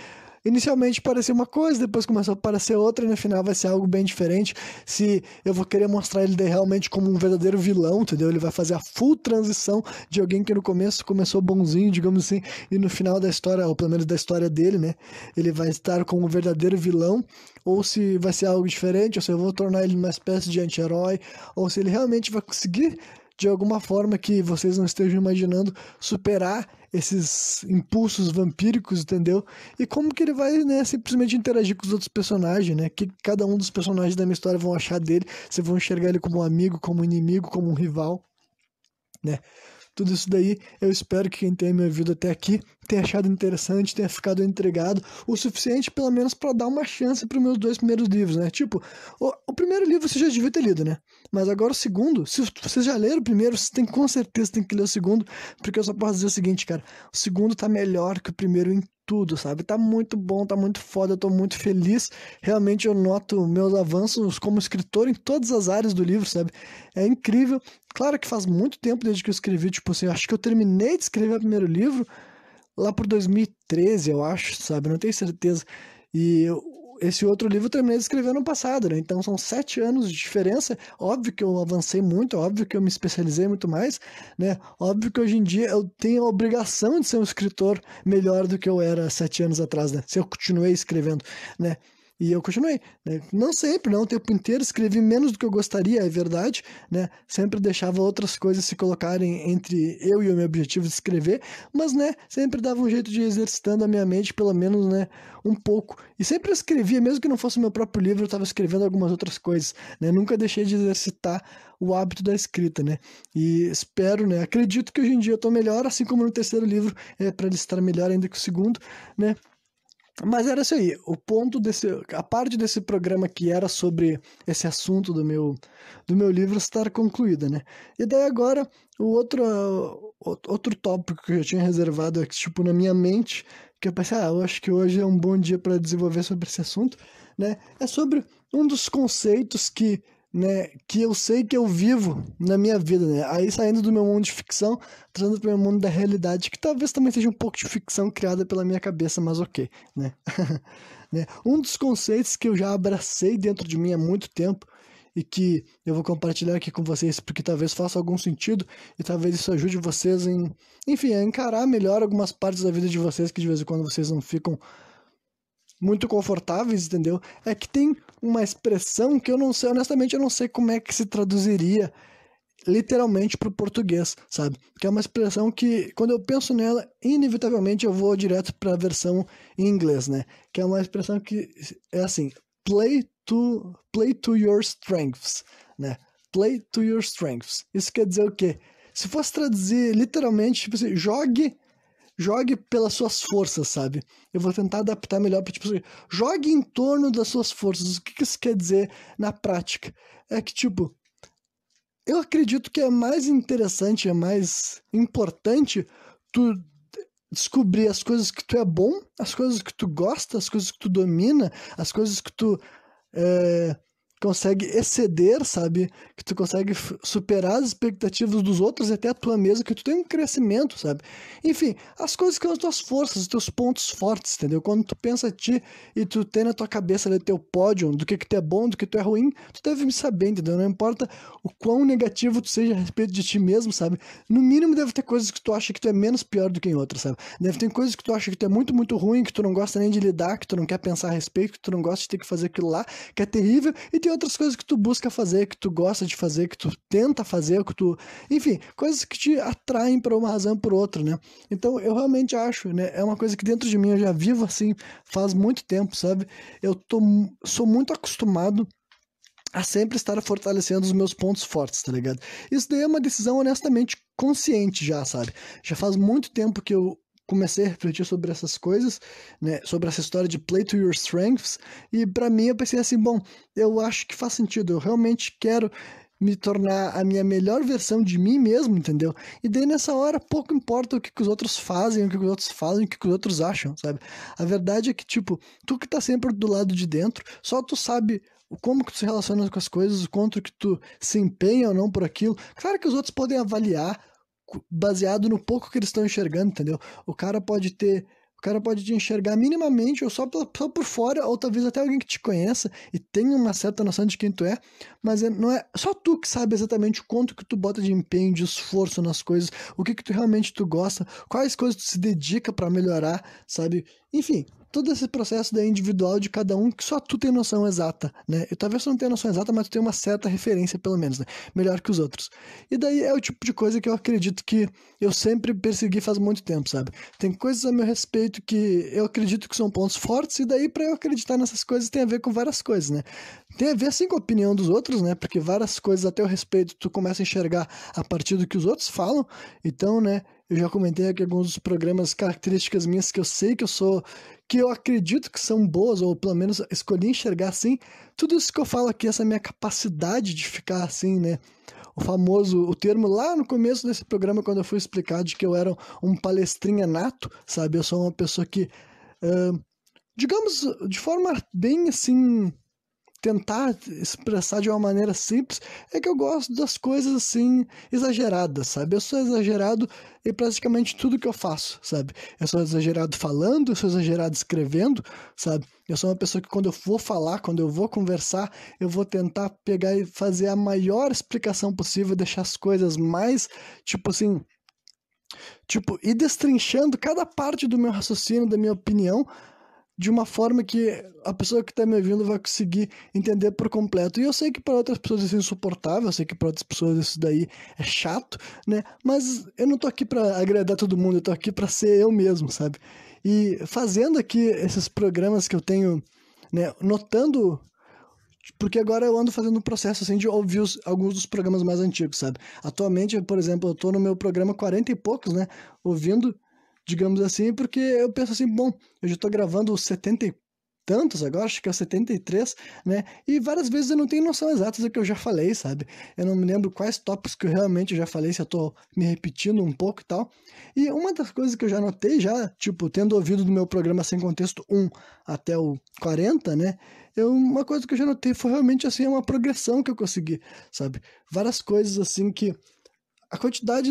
A: inicialmente parecia uma coisa, depois começou a parecer outra e no final vai ser algo bem diferente. Se eu vou querer mostrar ele realmente como um verdadeiro vilão, entendeu? Ele vai fazer a full transição de alguém que no começo começou bonzinho, digamos assim, e no final da história, ou pelo menos da história dele, né? Ele vai estar como um verdadeiro vilão, ou se vai ser algo diferente, ou se eu vou tornar ele uma espécie de anti-herói, ou se ele realmente vai conseguir de alguma forma que vocês não estejam imaginando, superar esses impulsos vampíricos, entendeu? E como que ele vai, né, simplesmente interagir com os outros personagens, né? Que cada um dos personagens da minha história vão achar dele, se vão enxergar ele como um amigo, como um inimigo, como um rival, né? tudo isso daí. Eu espero que quem tenha me ouvido até aqui tenha achado interessante, tenha ficado intrigado o suficiente, pelo menos, para dar uma chance para os meus 2 primeiros livros, né? Tipo, o primeiro livro você já devia ter lido, né? Mas agora o segundo, se vocês já leram o primeiro, vocês têm, com certeza tem que ler o segundo, porque eu só posso dizer o seguinte, cara, o segundo tá melhor que o primeiro em tudo, sabe? Tá muito bom, tá muito foda, eu tô muito feliz. Realmente eu noto meus avanços como escritor em todas as áreas do livro, sabe? É incrível. Claro que faz muito tempo desde que eu escrevi, tipo assim, eu acho que eu terminei de escrever o primeiro livro lá por 2013, eu acho, sabe? Não tenho certeza. Esse outro livro eu terminei de escrever ano passado, né? Então são 7 anos de diferença. Óbvio que eu avancei muito, óbvio que eu me especializei muito mais, né? Óbvio que hoje em dia eu tenho a obrigação de ser um escritor melhor do que eu era 7 anos atrás, né? Se eu continuei escrevendo, né? E eu continuei, né? Não sempre, não o tempo inteiro, escrevi menos do que eu gostaria, é verdade, né? Sempre deixava outras coisas se colocarem entre eu e o meu objetivo de escrever, mas, né, sempre dava um jeito de ir exercitando a minha mente, pelo menos, né, um pouco. E sempre escrevia, mesmo que não fosse o meu próprio livro, eu estava escrevendo algumas outras coisas, né? Nunca deixei de exercitar o hábito da escrita, né? E espero, né, acredito que hoje em dia eu estou melhor, assim como no terceiro livro, para ele estar melhor ainda que o segundo, né? Mas era isso aí, a parte desse programa que era sobre esse assunto do meu livro estar concluída, né? E daí agora, outro tópico que eu tinha reservado aqui, tipo, na minha mente, que eu pensei, eu acho que hoje é um bom dia para desenvolver sobre esse assunto, né? É sobre um dos conceitos que eu sei que eu vivo na minha vida, né? Aí saindo do meu mundo de ficção, trazendo para o meu mundo da realidade, que talvez também seja um pouco de ficção criada pela minha cabeça, mas ok, né? Né? Um dos conceitos que eu já abracei dentro de mim há muito tempo e que eu vou compartilhar aqui com vocês porque talvez faça algum sentido e talvez isso ajude vocês enfim, a encarar melhor algumas partes da vida de vocês que de vez em quando vocês não ficam muito confortáveis, entendeu? É que tem uma expressão que eu não sei, honestamente, eu não sei como é que se traduziria literalmente para o português, sabe? Que é uma expressão que, quando eu penso nela, inevitavelmente eu vou direto para a versão em inglês, né? Que é uma expressão que é assim: play to your strengths, né? Play to your strengths. Isso quer dizer o quê? Se fosse traduzir literalmente, tipo assim, jogue pelas suas forças, sabe? Eu vou tentar adaptar melhor para tipo assim, jogue em torno das suas forças. O que isso quer dizer na prática? É que, tipo, eu acredito que é mais interessante, é mais importante tu descobrir as coisas que tu é bom, as coisas que tu gosta, as coisas que tu domina, as coisas que tu consegue exceder, sabe? Que tu consegue superar as expectativas dos outros e até a tua mesma, que tu tem um crescimento, sabe? Enfim, as coisas que são as tuas forças, os teus pontos fortes, entendeu? Quando tu pensa a ti e tu tem na tua cabeça ali teu pódio, do que tu é bom, do que tu é ruim, tu deve me saber, entendeu? Não importa o quão negativo tu seja a respeito de ti mesmo, sabe? No mínimo deve ter coisas que tu acha que tu é menos pior do que em outras, sabe? Deve ter coisas que tu acha que tu é muito, muito ruim, que tu não gosta nem de lidar, que tu não quer pensar a respeito, que tu não gosta de ter que fazer aquilo lá, que é terrível, e tem outras coisas que tu busca fazer, que tu gosta de fazer, que tu tenta fazer, que tu... Enfim, coisas que te atraem por uma razão ou por outra, né? Então, eu realmente acho, né? É uma coisa que dentro de mim eu já vivo assim faz muito tempo, sabe? Sou muito acostumado a sempre estar fortalecendo os meus pontos fortes, tá ligado? Isso daí é uma decisão honestamente consciente já, sabe? Já faz muito tempo que eu comecei a refletir sobre essas coisas, né, sobre essa história de play to your strengths, e pra mim eu pensei assim, bom, eu acho que faz sentido, eu realmente quero me tornar a minha melhor versão de mim mesmo, entendeu? E daí nessa hora pouco importa o que os outros fazem, o que os outros fazem, o que os outros acham, sabe? A verdade é que, tipo, tu que tá sempre do lado de dentro, só tu sabe como que tu se relaciona com as coisas, o quanto que tu se empenha ou não por aquilo. Claro que os outros podem avaliar baseado no pouco que eles estão enxergando, entendeu? O cara pode te enxergar minimamente ou só por fora, ou talvez até alguém que te conheça e tenha uma certa noção de quem tu é, mas não é só tu que sabe exatamente o quanto que tu bota de empenho, de esforço nas coisas, o que tu realmente tu gosta, quais coisas tu se dedica pra melhorar, sabe? Enfim, todo esse processo daí individual de cada um, que só tu tem noção exata, né? E talvez tu não tenha noção exata, mas tu tem uma certa referência, pelo menos, né? Melhor que os outros. E daí é o tipo de coisa que eu acredito que eu sempre persegui faz muito tempo, sabe? Tem coisas a meu respeito que eu acredito que são pontos fortes, e daí pra eu acreditar nessas coisas tem a ver com várias coisas, né? Tem a ver, sim, com a opinião dos outros, né? Porque várias coisas a teu respeito tu começa a enxergar a partir do que os outros falam. Então, né? Eu já comentei aqui alguns dos programas, características minhas que eu sei que eu sou, que eu acredito que são boas, ou pelo menos escolhi enxergar assim. Tudo isso que eu falo aqui, essa minha capacidade de ficar assim, né? O termo lá no começo desse programa, quando eu fui explicar de que eu era um palestrinha nato, sabe? Eu sou uma pessoa que, digamos, de forma bem assim, tentar expressar de uma maneira simples, é que eu gosto das coisas assim, exageradas, sabe? Eu sou exagerado em praticamente tudo que eu faço, sabe? Eu sou exagerado falando, eu sou exagerado escrevendo, sabe? Eu sou uma pessoa que quando eu vou falar, quando eu vou conversar, eu vou tentar pegar e fazer a maior explicação possível, deixar as coisas mais, tipo assim, ir destrinchando cada parte do meu raciocínio, da minha opinião, de uma forma que a pessoa que está me ouvindo vai conseguir entender por completo. E eu sei que para outras pessoas isso é insuportável, eu sei que para outras pessoas isso daí é chato, né? Mas eu não tô aqui para agradar todo mundo, eu tô aqui para ser eu mesmo, sabe? E fazendo aqui esses programas que eu tenho, né, notando, porque agora eu ando fazendo um processo assim de ouvir alguns dos programas mais antigos, sabe? Atualmente, por exemplo, eu tô no meu programa 40 e poucos, né, ouvindo, digamos assim, porque eu penso assim, bom, eu já tô gravando os 70 e tantos agora, acho que é o 73, né? E várias vezes eu não tenho noção exata do que eu já falei, sabe? Eu não me lembro quais tópicos que eu realmente já falei, se eu tô me repetindo um pouco e tal. E uma das coisas que eu já notei já, tipo, tendo ouvido do meu programa Sem Contexto 1 até o 40, né? Uma coisa que eu já notei foi realmente, assim, uma progressão que eu consegui, sabe? Várias coisas, assim, que a quantidade,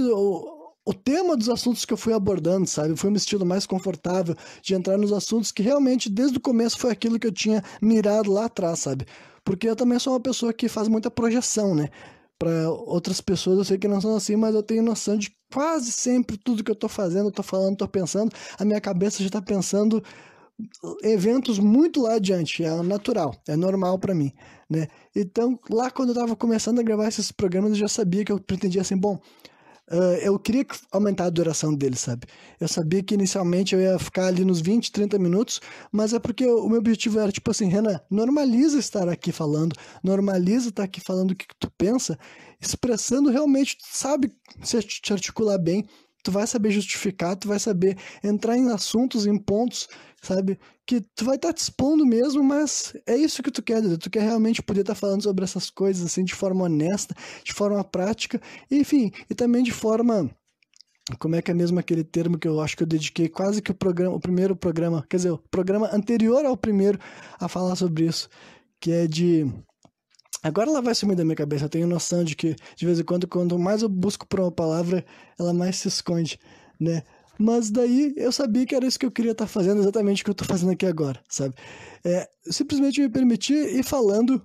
A: o tema dos assuntos que eu fui abordando, sabe? Foi um estilo mais confortável de entrar nos assuntos que realmente, desde o começo, foi aquilo que eu tinha mirado lá atrás, sabe? Porque eu também sou uma pessoa que faz muita projeção, né? Para outras pessoas eu sei que não são assim, mas eu tenho noção de quase sempre tudo que eu tô fazendo, eu tô falando, tô pensando, a minha cabeça já tá pensando eventos muito lá adiante, é natural, é normal para mim, né? Então, lá quando eu tava começando a gravar esses programas, eu já sabia que eu pretendia assim, bom, eu queria aumentar a duração dele, sabe? Eu sabia que inicialmente eu ia ficar ali nos 20, 30 minutos, mas é porque o meu objetivo era, tipo assim, Renan, normaliza estar aqui falando, normaliza estar aqui falando o que tu pensa, expressando realmente, tu sabe se te articular bem, tu vai saber justificar, tu vai saber entrar em assuntos, em pontos, sabe? Que tu vai estar te expondo mesmo, mas é isso que tu quer, Dudu. Tu quer realmente poder estar falando sobre essas coisas assim de forma honesta, de forma prática, enfim, e também de forma, como é que é mesmo aquele termo que eu acho que eu dediquei quase que o primeiro programa, quer dizer, o programa anterior ao primeiro a falar sobre isso, que é de... Agora ela vai sumir da minha cabeça, eu tenho noção de que, de vez em quando, quanto mais eu busco por uma palavra, ela mais se esconde, né? Mas daí eu sabia que era isso que eu queria estar fazendo, exatamente o que eu estou fazendo aqui agora, sabe? Simplesmente me permitir ir falando,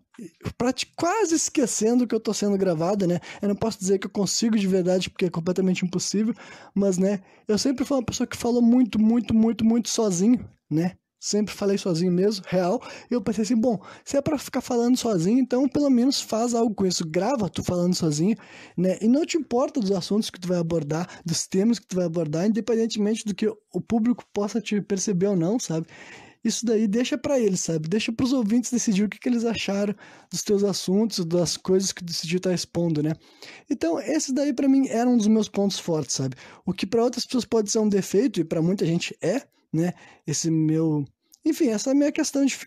A: quase esquecendo que eu estou sendo gravado, né? Eu não posso dizer que eu consigo de verdade, porque é completamente impossível, mas, né, eu sempre fui uma pessoa que falou muito, muito, muito, muito sozinho, né? Sempre falei sozinho mesmo, real. E eu pensei assim, bom, se é pra ficar falando sozinho, então pelo menos faz algo com isso. Grava tu falando sozinho, né? E não te importa dos assuntos que tu vai abordar, dos temas que tu vai abordar, independentemente do que o público possa te perceber ou não, sabe? Isso daí deixa pra eles, sabe? Deixa pros ouvintes decidir o que eles acharam dos teus assuntos, das coisas que tu decidiu estar expondo, né? Então, esse daí pra mim era um dos meus pontos fortes, sabe? O que pra outras pessoas pode ser um defeito, e pra muita gente é, né? Esse meu... Enfim, essa é a minha questão de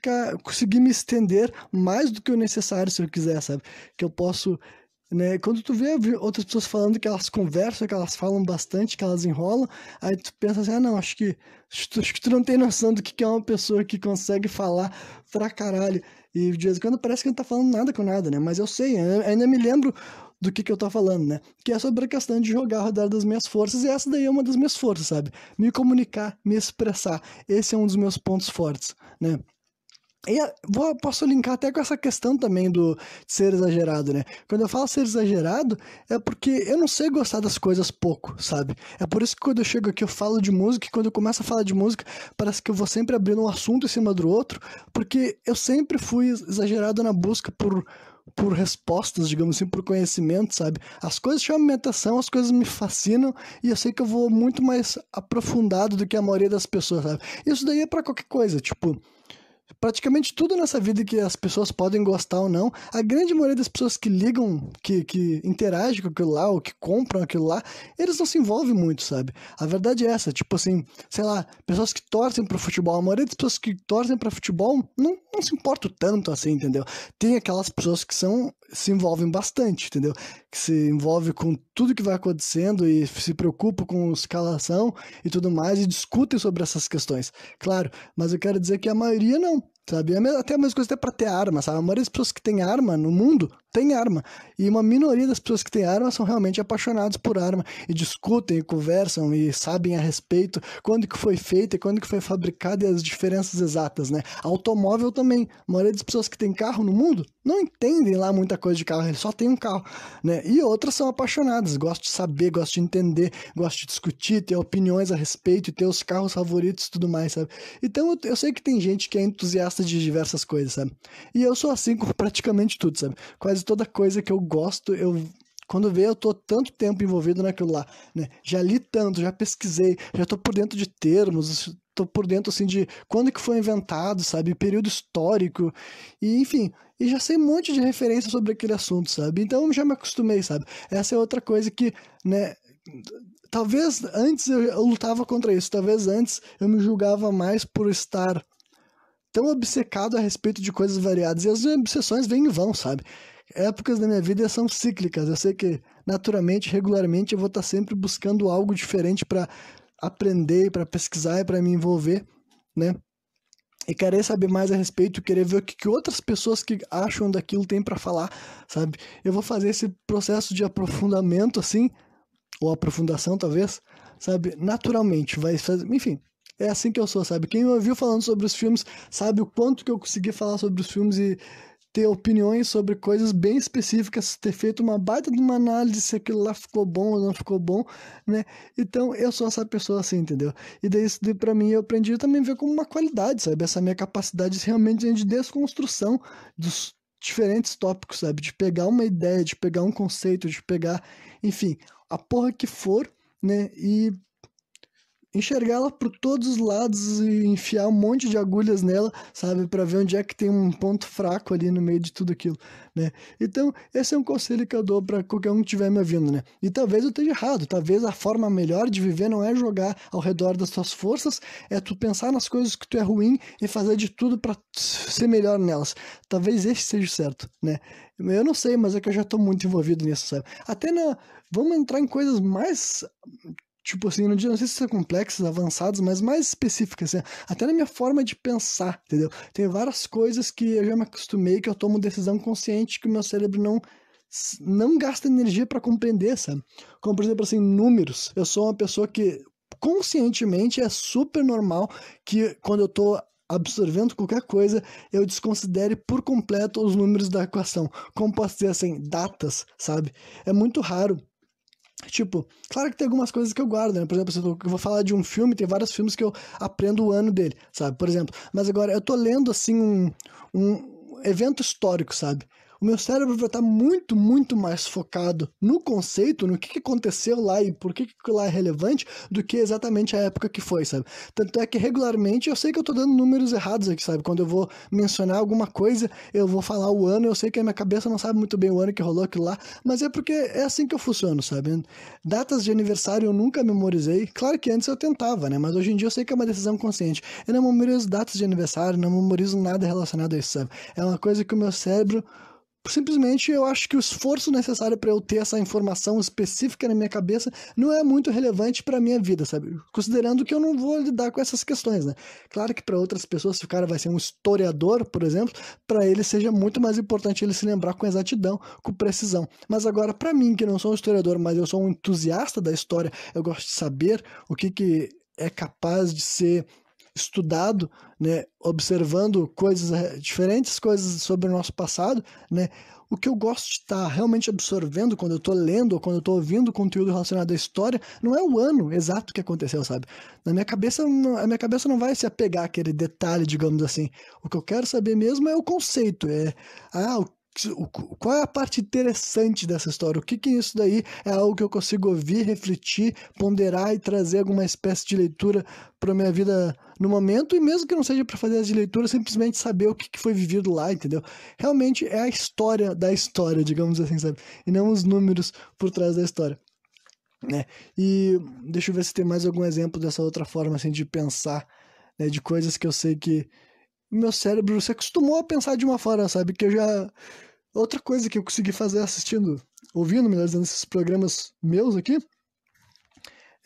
A: conseguir me estender mais do que o necessário, se eu quiser, sabe? Que eu posso, né? Quando tu vê outras pessoas falando que elas conversam, que elas falam bastante, que elas enrolam, aí tu pensa assim, não, acho que tu não tem noção do que é uma pessoa que consegue falar pra caralho. E de vez em quando parece que não tá falando nada com nada, né? Mas eu sei, eu ainda me lembro do que eu tô falando, né? Que é sobre a questão de jogar ao redor das minhas forças, e essa daí é uma das minhas forças, sabe? Me comunicar, me expressar. Esse é um dos meus pontos fortes, né? Posso linkar até com essa questão também do ser exagerado, né? Quando eu falo ser exagerado, é porque eu não sei gostar das coisas pouco, sabe? É por isso que quando eu chego aqui eu falo de música, e quando eu começo a falar de música, parece que eu vou sempre abrindo um assunto em cima do outro, porque eu sempre fui exagerado na busca por respostas, digamos assim, por conhecimento, sabe? As coisas chamam minha atenção, as coisas me fascinam, e eu sei que eu vou muito mais aprofundado do que a maioria das pessoas, sabe? Isso daí é pra qualquer coisa, tipo, praticamente tudo nessa vida que as pessoas podem gostar ou não, a grande maioria das pessoas que ligam, que interagem com aquilo lá, ou que compram aquilo lá, eles não se envolvem muito, sabe? A verdade é essa, tipo assim, sei lá, pessoas que torcem pro futebol, a maioria das pessoas que torcem pra futebol não se importam tanto assim, entendeu? Tem aquelas pessoas que se envolvem bastante, entendeu? Que se envolvem com tudo que vai acontecendo e se preocupam com escalação e tudo mais e discutem sobre essas questões. Claro, mas eu quero dizer que a maioria não, sabe? Até a mesma coisa até pra ter arma, sabe? A maioria das pessoas que tem arma no mundo tem arma. E uma minoria das pessoas que têm arma são realmente apaixonadas por arma e discutem, e conversam e sabem a respeito quando que foi feita e quando que foi fabricada e as diferenças exatas, né? Automóvel também. A maioria das pessoas que tem carro no mundo não entendem lá muita coisa de carro, eles só tem um carro, né? E outras são apaixonadas, gostam de saber, gostam de entender, gostam de discutir, ter opiniões a respeito e ter os carros favoritos e tudo mais, sabe? Então eu sei que tem gente que é entusiasta de diversas coisas, sabe? E eu sou assim com praticamente tudo, sabe? Quase toda coisa que eu gosto, quando vê, eu tô tanto tempo envolvido naquilo lá, né? Já li tanto, já pesquisei, já tô por dentro de termos, tô por dentro, assim, de quando que foi inventado, sabe? Período histórico, e enfim, e já sei um monte de referência sobre aquele assunto, sabe? Então eu já me acostumei, sabe? Essa é outra coisa que, né? Talvez antes eu lutava contra isso, talvez antes eu me julgava mais por estar tão obcecado a respeito de coisas variadas. E as obsessões vêm e vão, sabe? Épocas da minha vida são cíclicas. Eu sei que, naturalmente, regularmente, eu vou estar sempre buscando algo diferente para aprender, para pesquisar e para me envolver, né? E querer saber mais a respeito, querer ver o que outras pessoas que acham daquilo têm para falar, sabe? Eu vou fazer esse processo de aprofundamento, assim, ou aprofundação, talvez, sabe? Naturalmente, vai fazer, enfim, é assim que eu sou, sabe? Quem me ouviu falando sobre os filmes sabe o quanto que eu consegui falar sobre os filmes e ter opiniões sobre coisas bem específicas, ter feito uma baita de uma análise se aquilo lá ficou bom ou não ficou bom, né? Então eu sou essa pessoa assim, entendeu? E daí isso daí, pra mim eu aprendi também a ver como uma qualidade, sabe? Essa minha capacidade realmente de desconstrução dos diferentes tópicos, sabe? De pegar uma ideia, de pegar um conceito, de pegar, enfim, a porra que for, né? E enxergar ela por todos os lados e enfiar um monte de agulhas nela, sabe, para ver onde é que tem um ponto fraco ali no meio de tudo aquilo, né? Então, esse é um conselho que eu dou para qualquer um que estiver me ouvindo, né? E talvez eu esteja errado, talvez a forma melhor de viver não é jogar ao redor das tuas forças, é tu pensar nas coisas que tu é ruim e fazer de tudo para ser melhor nelas. Talvez esse seja o certo, né? Eu não sei, mas é que eu já tô muito envolvido nisso, sabe? Vamos entrar em coisas mais tipo assim, não sei se são complexas, avançadas, mas mais específicas, assim, até na minha forma de pensar, entendeu? Tem várias coisas que eu já me acostumei, que eu tomo decisão consciente, que o meu cérebro não gasta energia para compreender, sabe? Como, por exemplo, assim, números. Eu sou uma pessoa que conscientemente é super normal que quando eu tô absorvendo qualquer coisa, eu desconsidere por completo os números da equação. Como posso dizer assim, datas, sabe? É muito raro. Tipo, claro que tem algumas coisas que eu guardo, né? Por exemplo, se eu vou falar de um filme, tem vários filmes que eu aprendo o ano dele, sabe? Por exemplo. Mas agora, eu tô lendo, assim, um evento histórico, sabe? O meu cérebro vai estar muito, muito mais focado no conceito, no que aconteceu lá e por que lá é relevante, do que exatamente a época que foi, sabe? Tanto é que regularmente eu sei que eu tô dando números errados aqui, sabe? Quando eu vou mencionar alguma coisa, eu vou falar o ano, eu sei que a minha cabeça não sabe muito bem o ano que rolou aquilo lá, mas é porque é assim que eu funciono, sabe? Datas de aniversário eu nunca memorizei. Claro que antes eu tentava, né? Mas hoje em dia eu sei que é uma decisão consciente. Eu não memorizo datas de aniversário, não memorizo nada relacionado a isso, sabe? É uma coisa que o meu cérebro simplesmente eu acho que o esforço necessário para eu ter essa informação específica na minha cabeça não é muito relevante para minha vida, sabe? Considerando que eu não vou lidar com essas questões, né? Claro que para outras pessoas, se o cara vai ser um historiador, por exemplo, para ele seja muito mais importante ele se lembrar com exatidão, com precisão. Mas agora, para mim, que não sou um historiador, mas eu sou um entusiasta da história, eu gosto de saber o que é capaz de ser estudado, né, observando coisas, diferentes coisas sobre o nosso passado, né, o que eu gosto de estar realmente absorvendo quando eu estou lendo ou quando eu estou ouvindo conteúdo relacionado à história, não é o ano exato que aconteceu, sabe? Na minha cabeça, a minha cabeça não vai se apegar àquele detalhe, digamos assim. O que eu quero saber mesmo é o conceito, qual é a parte interessante dessa história? O que isso daí é algo que eu consigo ouvir, refletir, ponderar e trazer alguma espécie de leitura para minha vida no momento, e mesmo que não seja para fazer as de leitura, simplesmente saber o que foi vivido lá, entendeu? Realmente é a história da história, digamos assim, sabe? E não os números por trás da história, né? E deixa eu ver se tem mais algum exemplo dessa outra forma, assim, de pensar, né? De coisas que eu sei que meu cérebro se acostumou a pensar de uma forma, sabe? Que eu já... Outra coisa que eu consegui fazer ouvindo, melhor dizendo, esses programas meus aqui,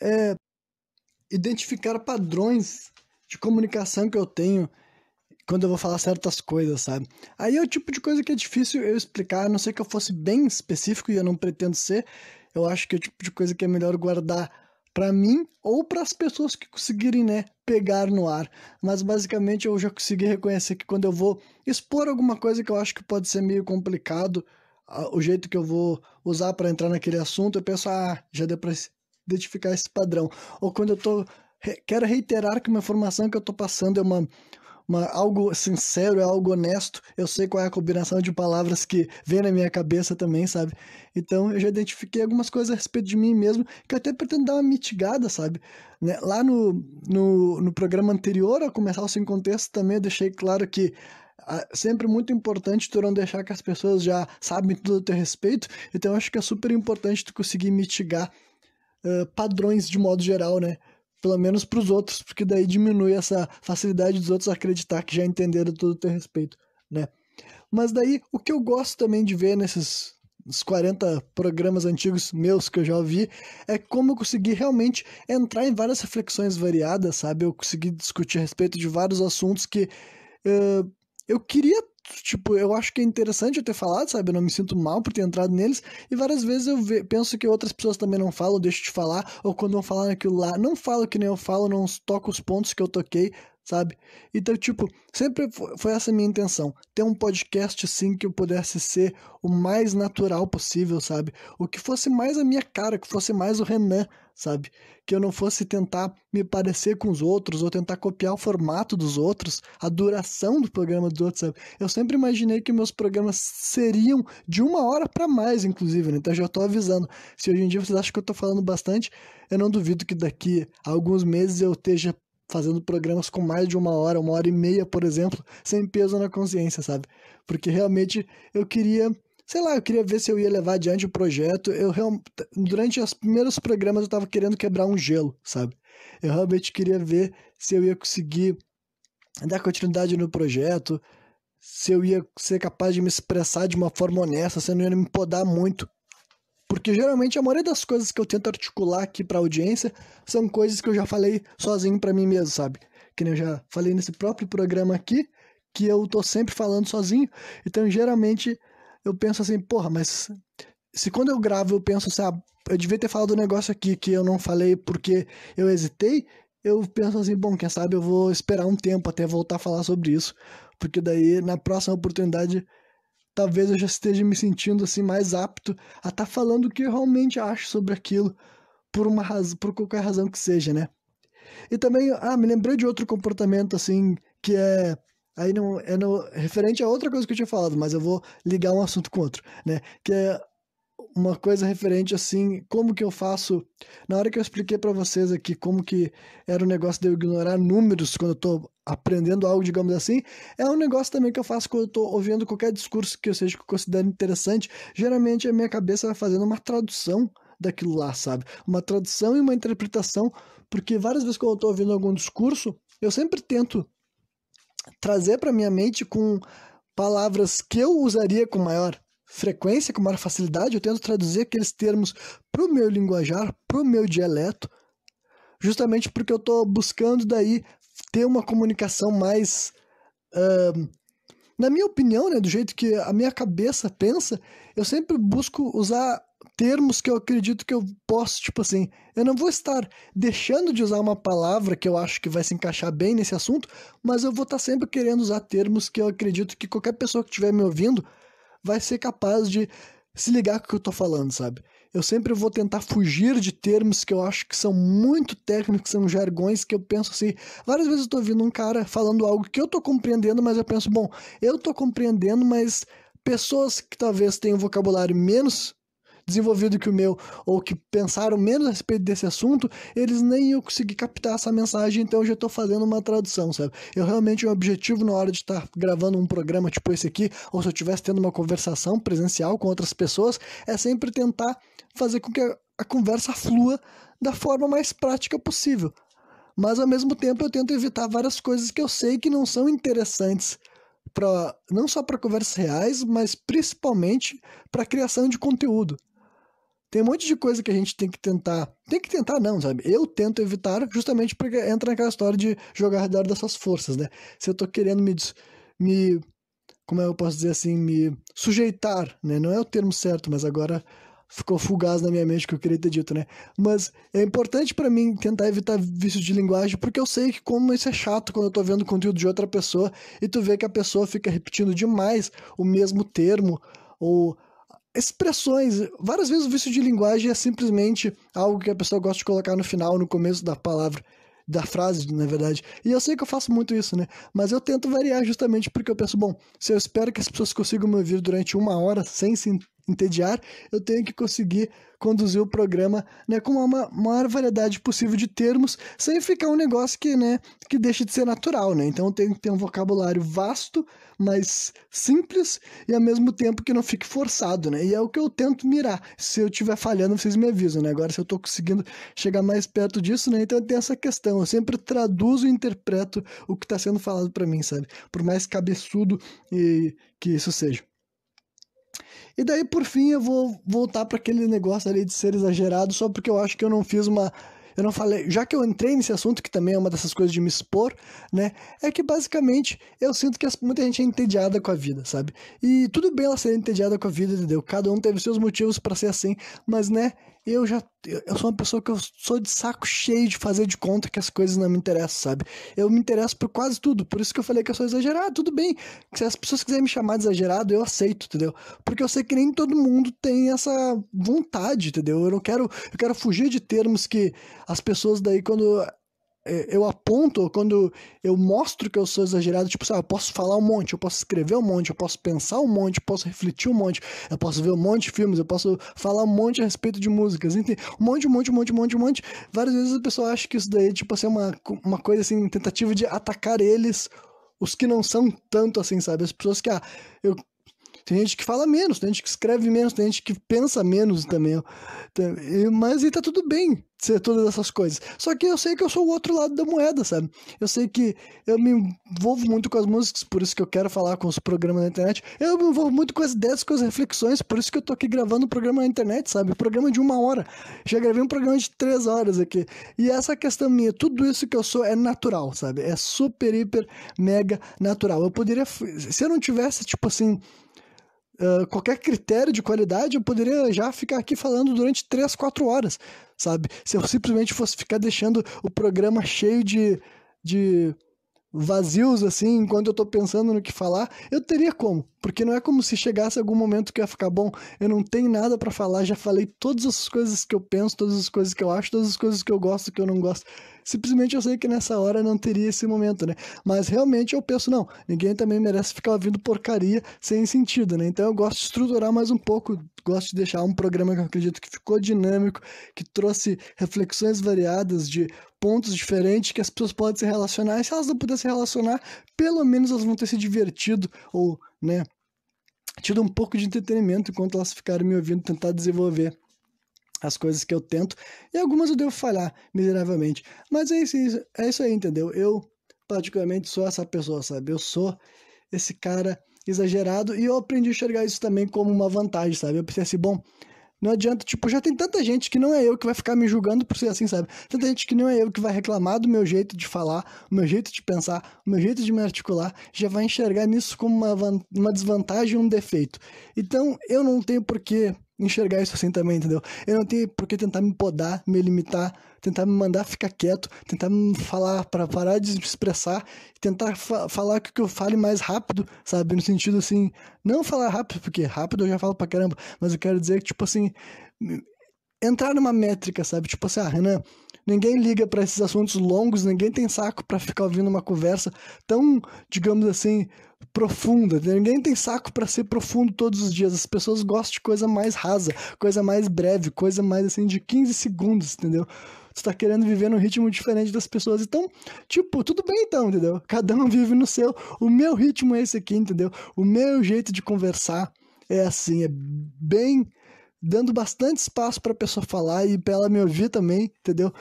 A: é identificar padrões de comunicação que eu tenho quando eu vou falar certas coisas, sabe? Aí é o tipo de coisa que é difícil eu explicar, a não ser que eu fosse bem específico, e eu não pretendo ser. Eu acho que é o tipo de coisa que é melhor guardar para mim ou para as pessoas que conseguirem, né, pegar no ar. Mas basicamente eu já consegui reconhecer que quando eu vou expor alguma coisa que eu acho que pode ser meio complicado, o jeito que eu vou usar para entrar naquele assunto, eu penso, já deu para identificar esse padrão. Ou quando quero reiterar que uma informação que eu tô passando é algo sincero, é algo honesto, eu sei qual é a combinação de palavras que vem na minha cabeça também, sabe? Então eu já identifiquei algumas coisas a respeito de mim mesmo, que eu até pretendo dar uma mitigada, sabe? Né? Lá no programa anterior, ao começar o Sem Contexto, também eu deixei claro que sempre muito importante tu não deixar que as pessoas já sabem tudo a teu respeito, então eu acho que é super importante tu conseguir mitigar padrões de modo geral, né? Pelo menos para os outros, porque daí diminui essa facilidade dos outros acreditar que já entenderam tudo a teu respeito, né? Mas daí, o que eu gosto também de ver nesses 40 programas antigos meus que eu já ouvi, é como eu consegui realmente entrar em várias reflexões variadas, sabe? Eu consegui discutir a respeito de vários assuntos que eu queria, tipo, eu acho que é interessante eu ter falado, sabe? Eu não me sinto mal por ter entrado neles, e várias vezes eu penso que outras pessoas também não falam, deixo de falar, ou quando vão falar naquilo lá, não falo que nem eu falo, não toco os pontos que eu toquei, sabe? Então, tipo, sempre foi essa a minha intenção, ter um podcast, assim, que eu pudesse ser o mais natural possível, sabe? O que fosse mais a minha cara, que fosse mais o Renan, sabe? Que eu não fosse tentar me parecer com os outros, ou tentar copiar o formato dos outros, a duração do programa dos outros, sabe? Eu sempre imaginei que meus programas seriam de 1 hora para mais, inclusive, né? Então já tô avisando. Se hoje em dia vocês acham que eu tô falando bastante, eu não duvido que daqui a alguns meses eu esteja fazendo programas com mais de 1 hora, 1 hora e meia, por exemplo, sem peso na consciência, sabe? Porque realmente eu queria, sei lá, eu queria ver se eu ia levar adiante o projeto. Durante os primeiros programas eu tava querendo quebrar um gelo, sabe? Eu realmente queria ver se eu ia conseguir dar continuidade no projeto, se eu ia ser capaz de me expressar de uma forma honesta, se eu não ia me podar muito. Porque geralmente a maioria das coisas que eu tento articular aqui pra audiência são coisas que eu já falei sozinho pra mim mesmo, sabe? Que nem eu já falei nesse próprio programa aqui, que eu tô sempre falando sozinho. Então, geralmente, eu penso assim, porra, mas se quando eu gravo eu penso assim, eu devia ter falado um negócio aqui que eu não falei porque eu hesitei, eu penso assim, bom, quem sabe eu vou esperar um tempo até voltar a falar sobre isso. Porque daí, na próxima oportunidade, talvez eu já esteja me sentindo assim mais apto a estar falando o que eu realmente acho sobre aquilo, por qualquer razão que seja, né? E também, me lembrei de outro comportamento assim que aí não é referente a outra coisa que eu tinha falado, mas eu vou ligar um assunto com outro, né? Que é uma coisa referente assim, como que eu faço, na hora que eu expliquei para vocês aqui como que era o negócio de eu ignorar números quando eu tô aprendendo algo, digamos assim, é um negócio também que eu faço quando eu tô ouvindo qualquer discurso que eu seja que eu considero interessante. Geralmente a minha cabeça vai fazendo uma tradução daquilo lá, sabe? Uma tradução e uma interpretação, porque várias vezes quando eu tô ouvindo algum discurso, eu sempre tento trazer para minha mente com palavras que eu usaria com maior frequência, com maior facilidade. Eu tento traduzir aqueles termos para o meu linguajar, para o meu dialeto, justamente porque eu estou buscando daí ter uma comunicação mais, na minha opinião, né, do jeito que a minha cabeça pensa, eu sempre busco usar termos que eu acredito que eu posso, tipo assim, eu não vou estar deixando de usar uma palavra que eu acho que vai se encaixar bem nesse assunto, mas eu vou estar sempre querendo usar termos que eu acredito que qualquer pessoa que estiver me ouvindo vai ser capaz de se ligar com o que eu tô falando, sabe? Eu sempre vou tentar fugir de termos que eu acho que são muito técnicos, são jargões que eu penso assim. Várias vezes eu tô ouvindo um cara falando algo que eu tô compreendendo, mas eu penso, bom, eu tô compreendendo, mas pessoas que talvez tenham vocabulário menos desenvolvido que o meu, ou que pensaram menos a respeito desse assunto, eles nem iam conseguir captar essa mensagem, então eu já estou fazendo uma tradução, sabe? Eu realmente, o objetivo na hora de estar gravando um programa tipo esse aqui, ou se eu estivesse tendo uma conversação presencial com outras pessoas, é sempre tentar fazer com que a conversa flua da forma mais prática possível. Mas ao mesmo tempo eu tento evitar várias coisas que eu sei que não são interessantes não só para conversas reais, mas principalmente para criação de conteúdo. Tem um monte de coisa que a gente tem que tentar. Tem que tentar, não, sabe? Eu tento evitar justamente porque entra naquela história de jogar ao redor dessas forças, né? Se eu tô querendo me. Como eu posso dizer assim? Me sujeitar, né? Não é o termo certo, mas agora ficou fugaz na minha mente o que eu queria ter dito, né? Mas é importante pra mim tentar evitar vícios de linguagem, porque eu sei que como isso é chato quando eu tô vendo conteúdo de outra pessoa e tu vê que a pessoa fica repetindo demais o mesmo termo ou expressões. Várias vezes o vício de linguagem é simplesmente algo que a pessoa gosta de colocar no final, no começo da palavra, da frase, na verdade. E eu sei que eu faço muito isso, né? Mas eu tento variar justamente porque eu penso, bom, se eu espero que as pessoas consigam me ouvir durante 1 hora sem se entediar, eu tenho que conseguir conduzir o programa, né, com uma maior variedade possível de termos, sem ficar um negócio que, né, que deixe de ser natural, né? Então eu tenho que ter um vocabulário vasto, mas simples e ao mesmo tempo que não fique forçado, né? E é o que eu tento mirar. Se eu estiver falhando, vocês me avisam, né? Agora se eu tô conseguindo chegar mais perto disso, né? Então tem essa questão, eu sempre traduzo e interpreto o que está sendo falado para mim, sabe? Por mais cabeçudo e que isso seja. E daí, por fim, eu vou voltar para aquele negócio ali de ser exagerado, só porque eu acho que eu não fiz uma. Eu não falei. Já que eu entrei nesse assunto, que também é uma dessas coisas de me expor, né? É que basicamente eu sinto que muita gente é entediada com a vida, sabe? E tudo bem ela ser entediada com a vida, entendeu? Cada um teve seus motivos para ser assim, mas, né? Eu sou uma pessoa que eu sou de saco cheio de fazer de conta que as coisas não me interessam, sabe? Eu me interesso por quase tudo, por isso que eu falei que eu sou exagerado, tudo bem. Se as pessoas quiserem me chamar de exagerado, eu aceito, entendeu? Porque eu sei que nem todo mundo tem essa vontade, entendeu? Eu quero fugir de termos que as pessoas daí quando eu aponto, quando eu mostro que eu sou exagerado, tipo, sabe, eu posso falar um monte, eu posso escrever um monte, eu posso pensar um monte, eu posso refletir um monte, eu posso ver um monte de filmes, eu posso falar um monte a respeito de músicas, enfim, um monte, um monte, um monte, um monte, um monte. Várias vezes a pessoa acha que isso daí, tipo assim, é uma coisa assim, tentativa de atacar eles, os que não são tanto assim, sabe? As pessoas que, eu tem gente que fala menos, tem gente que escreve menos, tem gente que pensa menos também. Mas e tá tudo bem ser todas essas coisas. Só que eu sei que eu sou o outro lado da moeda, sabe? Eu sei que eu me envolvo muito com as músicas, por isso que eu quero falar com os programas na internet. Eu me envolvo muito com as ideias, com as reflexões, por isso que eu tô aqui gravando um programa na internet, sabe? Um programa de 1 hora. Já gravei um programa de 3 horas aqui. E essa questão minha, tudo isso que eu sou é natural, sabe? É super, hiper, mega natural. Eu poderia, se eu não tivesse, tipo assim, qualquer critério de qualidade, eu poderia já ficar aqui falando durante 3, 4 horas, sabe? Se eu simplesmente fosse ficar deixando o programa cheio de vazios, assim, enquanto eu tô pensando no que falar, eu teria como. Porque não é como se chegasse algum momento que ia ficar bom, eu não tenho nada pra falar, já falei todas as coisas que eu penso, todas as coisas que eu acho, todas as coisas que eu gosto, que eu não gosto. Simplesmente eu sei que nessa hora não teria esse momento, né? Mas realmente eu penso, não, ninguém também merece ficar ouvindo porcaria sem sentido, né? Então eu gosto de estruturar mais um pouco, gosto de deixar um programa que eu acredito que ficou dinâmico, que trouxe reflexões variadas de pontos diferentes que as pessoas podem se relacionar, e se elas não puderem se relacionar, pelo menos elas vão ter se divertido, ou, né, tido um pouco de entretenimento enquanto elas ficarem me ouvindo tentar desenvolver as coisas que eu tento, e algumas eu devo falhar miseravelmente, mas é isso aí, entendeu? Eu, particularmente, sou essa pessoa, sabe? Eu sou esse cara exagerado, e eu aprendi a enxergar isso também como uma vantagem, sabe? Eu pensei assim, bom, não adianta, tipo, já tem tanta gente que não é eu que vai ficar me julgando por ser assim, sabe? Tanta gente que não é eu que vai reclamar do meu jeito de falar, o meu jeito de pensar, o meu jeito de me articular, já vai enxergar nisso como uma desvantagem, um defeito. Então, eu não tenho por que enxergar isso assim também, entendeu? Eu não tenho por que tentar me podar, me limitar, tentar me mandar ficar quieto, tentar me falar para parar de me expressar, tentar falar que eu fale mais rápido, sabe? No sentido assim, não falar rápido, porque rápido eu já falo pra caramba, mas eu quero dizer que, tipo assim, entrar numa métrica, sabe? Tipo assim, Renan, ninguém liga pra esses assuntos longos, ninguém tem saco pra ficar ouvindo uma conversa tão, digamos assim, profunda. Ninguém tem saco pra ser profundo todos os dias. As pessoas gostam de coisa mais rasa, coisa mais breve, coisa mais assim de 15 segundos, entendeu? Tu tá querendo viver num ritmo diferente das pessoas. Então, tipo, tudo bem então, entendeu? Cada um vive no seu. O meu ritmo é esse aqui, entendeu? O meu jeito de conversar é assim, é bem dando bastante espaço para a pessoa falar e para ela me ouvir também, entendeu?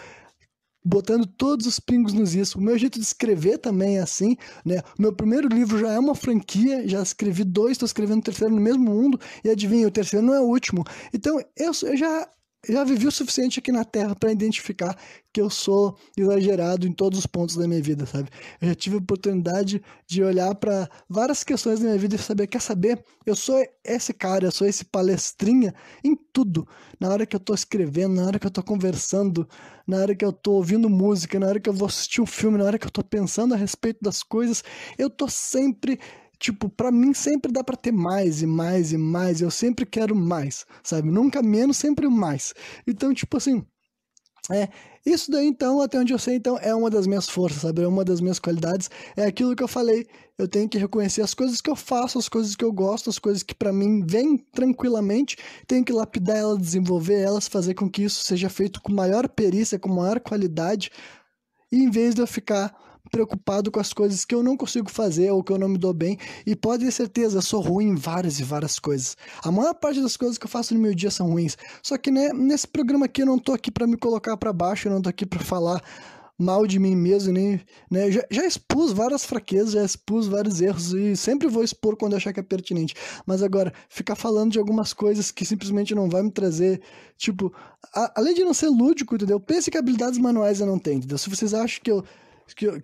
A: Botando todos os pingos nos is. O meu jeito de escrever também é assim, né? O meu primeiro livro já é uma franquia, já escrevi 2, estou escrevendo o terceiro no mesmo mundo, e adivinha, o terceiro não é o último. Então, eu já vivi o suficiente aqui na Terra para identificar que eu sou exagerado em todos os pontos da minha vida, sabe? Eu já tive a oportunidade de olhar para várias questões da minha vida e saber, quer saber? Eu sou esse cara, eu sou esse palestrinha em tudo. Na hora que eu tô escrevendo, na hora que eu tô conversando, na hora que eu tô ouvindo música, na hora que eu vou assistir um filme, na hora que eu tô pensando a respeito das coisas, eu tô sempre. Tipo, pra mim sempre dá pra ter mais e mais e mais. Eu sempre quero mais, sabe? Nunca menos, sempre mais. Então, tipo assim, isso daí então, até onde eu sei, então, é uma das minhas forças, sabe? É uma das minhas qualidades. É aquilo que eu falei. Eu tenho que reconhecer as coisas que eu faço, as coisas que eu gosto, as coisas que pra mim vêm tranquilamente. Tenho que lapidar elas, desenvolver elas, fazer com que isso seja feito com maior perícia, com maior qualidade. E em vez de eu ficar preocupado com as coisas que eu não consigo fazer ou que eu não me dou bem, e pode ter certeza, eu sou ruim em várias e várias coisas. A maior parte das coisas que eu faço no meu dia são ruins. Só que, né, nesse programa aqui eu não tô aqui pra me colocar pra baixo, eu não tô aqui pra falar mal de mim mesmo, nem, né, já expus várias fraquezas, já expus vários erros e sempre vou expor quando eu achar que é pertinente. Mas agora, ficar falando de algumas coisas que simplesmente não vai me trazer, tipo, além de não ser lúdico, entendeu? Pense que habilidades manuais eu não tenho, entendeu? Se vocês acham que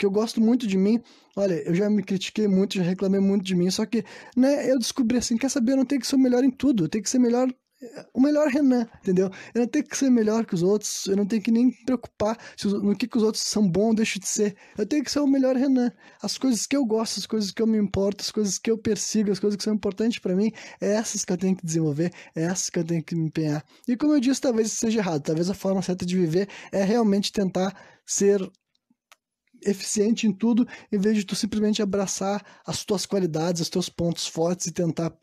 A: eu gosto muito de mim, olha, eu já me critiquei muito, já reclamei muito de mim, só que, né, eu descobri assim, quer saber, eu não tenho que ser o melhor em tudo, eu tenho que ser melhor, o melhor Renan, entendeu? Eu não tenho que ser melhor que os outros, eu não tenho que nem me preocupar no que os outros são bons ou deixam de ser, eu tenho que ser o melhor Renan. As coisas que eu gosto, as coisas que eu me importo, as coisas que eu persigo, as coisas que são importantes pra mim, é essas que eu tenho que desenvolver, é essas que eu tenho que me empenhar. E como eu disse, talvez isso seja errado, talvez a forma certa de viver é realmente tentar ser eficiente em tudo, em vez de tu simplesmente abraçar as tuas qualidades, os teus pontos fortes e tentar,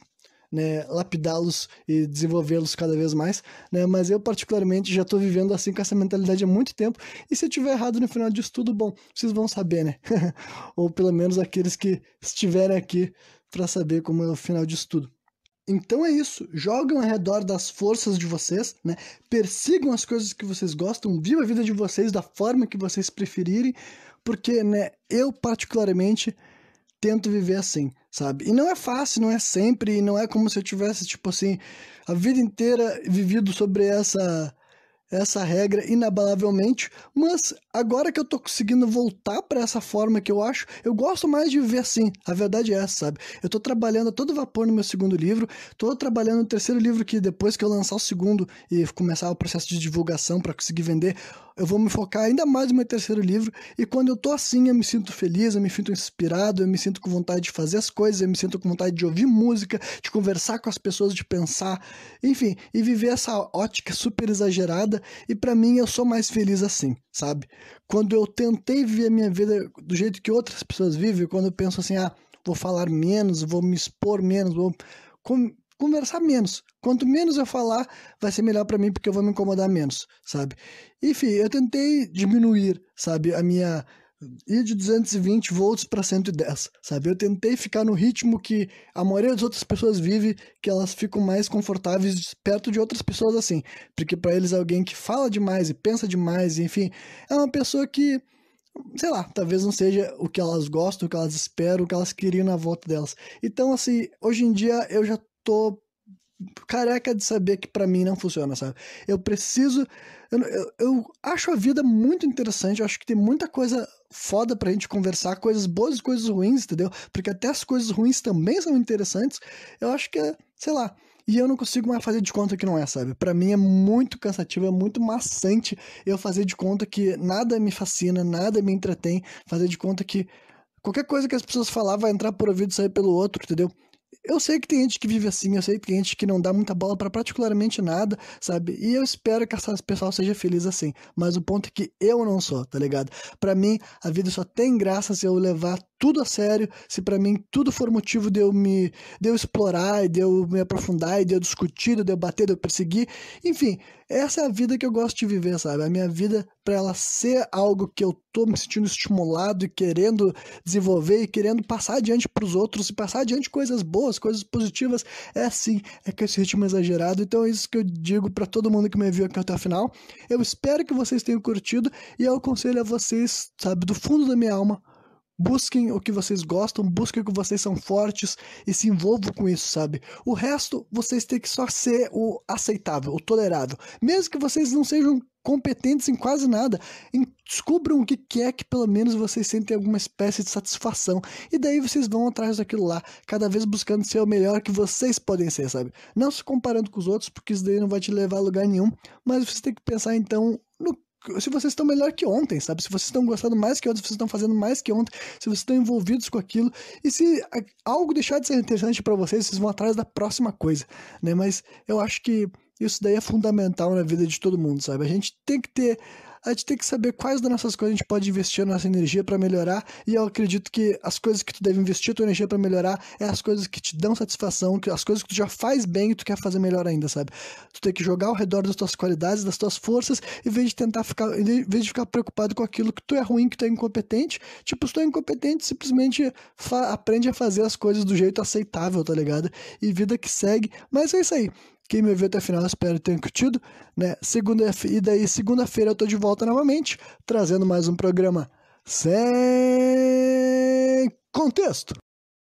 A: né, lapidá-los e desenvolvê-los cada vez mais, né? Mas eu particularmente já estou vivendo assim com essa mentalidade há muito tempo, e se eu tiver errado no final disso tudo, bom, vocês vão saber, né? Ou pelo menos aqueles que estiverem aqui para saber como é o final disso tudo. Então é isso, joguem ao redor das forças de vocês, né? Persigam as coisas que vocês gostam, vivam a vida de vocês da forma que vocês preferirem, porque, né, eu particularmente tento viver assim, sabe? E não é fácil, não é sempre, e não é como se eu tivesse, tipo assim, a vida inteira vivido sobre essa regra inabalavelmente, mas agora que eu tô conseguindo voltar para essa forma que eu acho, eu gosto mais de viver assim. A verdade é essa, sabe? Eu tô trabalhando a todo vapor no meu segundo livro, tô trabalhando no terceiro livro que depois que eu lançar o segundo e começar o processo de divulgação para conseguir vender, eu vou me focar ainda mais no meu terceiro livro, e quando eu tô assim, eu me sinto feliz, eu me sinto inspirado, eu me sinto com vontade de fazer as coisas, eu me sinto com vontade de ouvir música, de conversar com as pessoas, de pensar, enfim, e viver essa ótica super exagerada. E pra mim eu sou mais feliz assim, sabe? Quando eu tentei viver a minha vida do jeito que outras pessoas vivem, quando eu penso assim, vou falar menos, vou me expor menos, vou conversar menos. Quanto menos eu falar, vai ser melhor pra mim, porque eu vou me incomodar menos, sabe? Enfim, eu tentei diminuir, sabe, a minha ir de 220 volts para 110, sabe? Eu tentei ficar no ritmo que a maioria das outras pessoas vive, que elas ficam mais confortáveis perto de outras pessoas assim, porque para eles alguém que fala demais e pensa demais, enfim, é uma pessoa que, sei lá, talvez não seja o que elas gostam, o que elas esperam, o que elas queriam na volta delas. Então, assim, hoje em dia eu já tô careca de saber que pra mim não funciona, sabe? Eu preciso... Eu acho a vida muito interessante, eu acho que tem muita coisa foda pra gente conversar, coisas boas e coisas ruins, entendeu? Porque até as coisas ruins também são interessantes. Eu acho que é, sei lá, e eu não consigo mais fazer de conta que não é, sabe? Pra mim é muito cansativo, é muito maçante eu fazer de conta que nada me fascina, nada me entretém, fazer de conta que qualquer coisa que as pessoas falar vai entrar por ouvido e sair pelo outro, entendeu? Eu sei que tem gente que vive assim, eu sei que tem gente que não dá muita bola pra particularmente nada, sabe? E eu espero que essa pessoa seja feliz assim. Mas o ponto é que eu não sou, tá ligado? Pra mim, a vida só tem graça se eu levar tudo a sério, se pra mim tudo for motivo de eu explorar, de eu me aprofundar, de eu discutir, de eu bater, de eu perseguir. Enfim, essa é a vida que eu gosto de viver, sabe? A minha vida, pra ela ser algo que eu tô me sentindo estimulado e querendo desenvolver e querendo passar adiante pros outros e passar adiante coisas boas, coisas positivas, é assim, é com esse ritmo exagerado. Então é isso que eu digo pra todo mundo que me viu aqui até o final. Eu espero que vocês tenham curtido e eu aconselho a vocês, sabe, do fundo da minha alma, busquem o que vocês gostam, busquem o que vocês são fortes e se envolvam com isso, sabe? O resto, vocês têm que só ser o aceitável, o tolerável. Mesmo que vocês não sejam competentes em quase nada, descubram o que é que pelo menos vocês sentem alguma espécie de satisfação. E daí vocês vão atrás daquilo lá, cada vez buscando ser o melhor que vocês podem ser, sabe? Não se comparando com os outros, porque isso daí não vai te levar a lugar nenhum, mas você tem que pensar então no se vocês estão melhor que ontem, sabe? Se vocês estão gostando mais que ontem, se vocês estão fazendo mais que ontem, se vocês estão envolvidos com aquilo, e se algo deixar de ser interessante para vocês, vocês vão atrás da próxima coisa, né? Mas eu acho que isso daí é fundamental na vida de todo mundo, sabe? A gente tem que saber quais das nossas coisas a gente pode investir a nossa energia para melhorar, e eu acredito que as coisas que tu deve investir a tua energia para melhorar é as coisas que te dão satisfação, as coisas que tu já faz bem e tu quer fazer melhor ainda, sabe? Tu tem que jogar ao redor das tuas qualidades, das tuas forças, em vez de ficar preocupado com aquilo que tu é ruim, que tu é incompetente. Tipo, se tu é incompetente, simplesmente aprende a fazer as coisas do jeito aceitável, tá ligado? E vida que segue. Mas é isso aí. Quem me viu até o final, espero que tenha curtido, né? Segunda-feira eu tô de volta novamente, trazendo mais um programa sem contexto.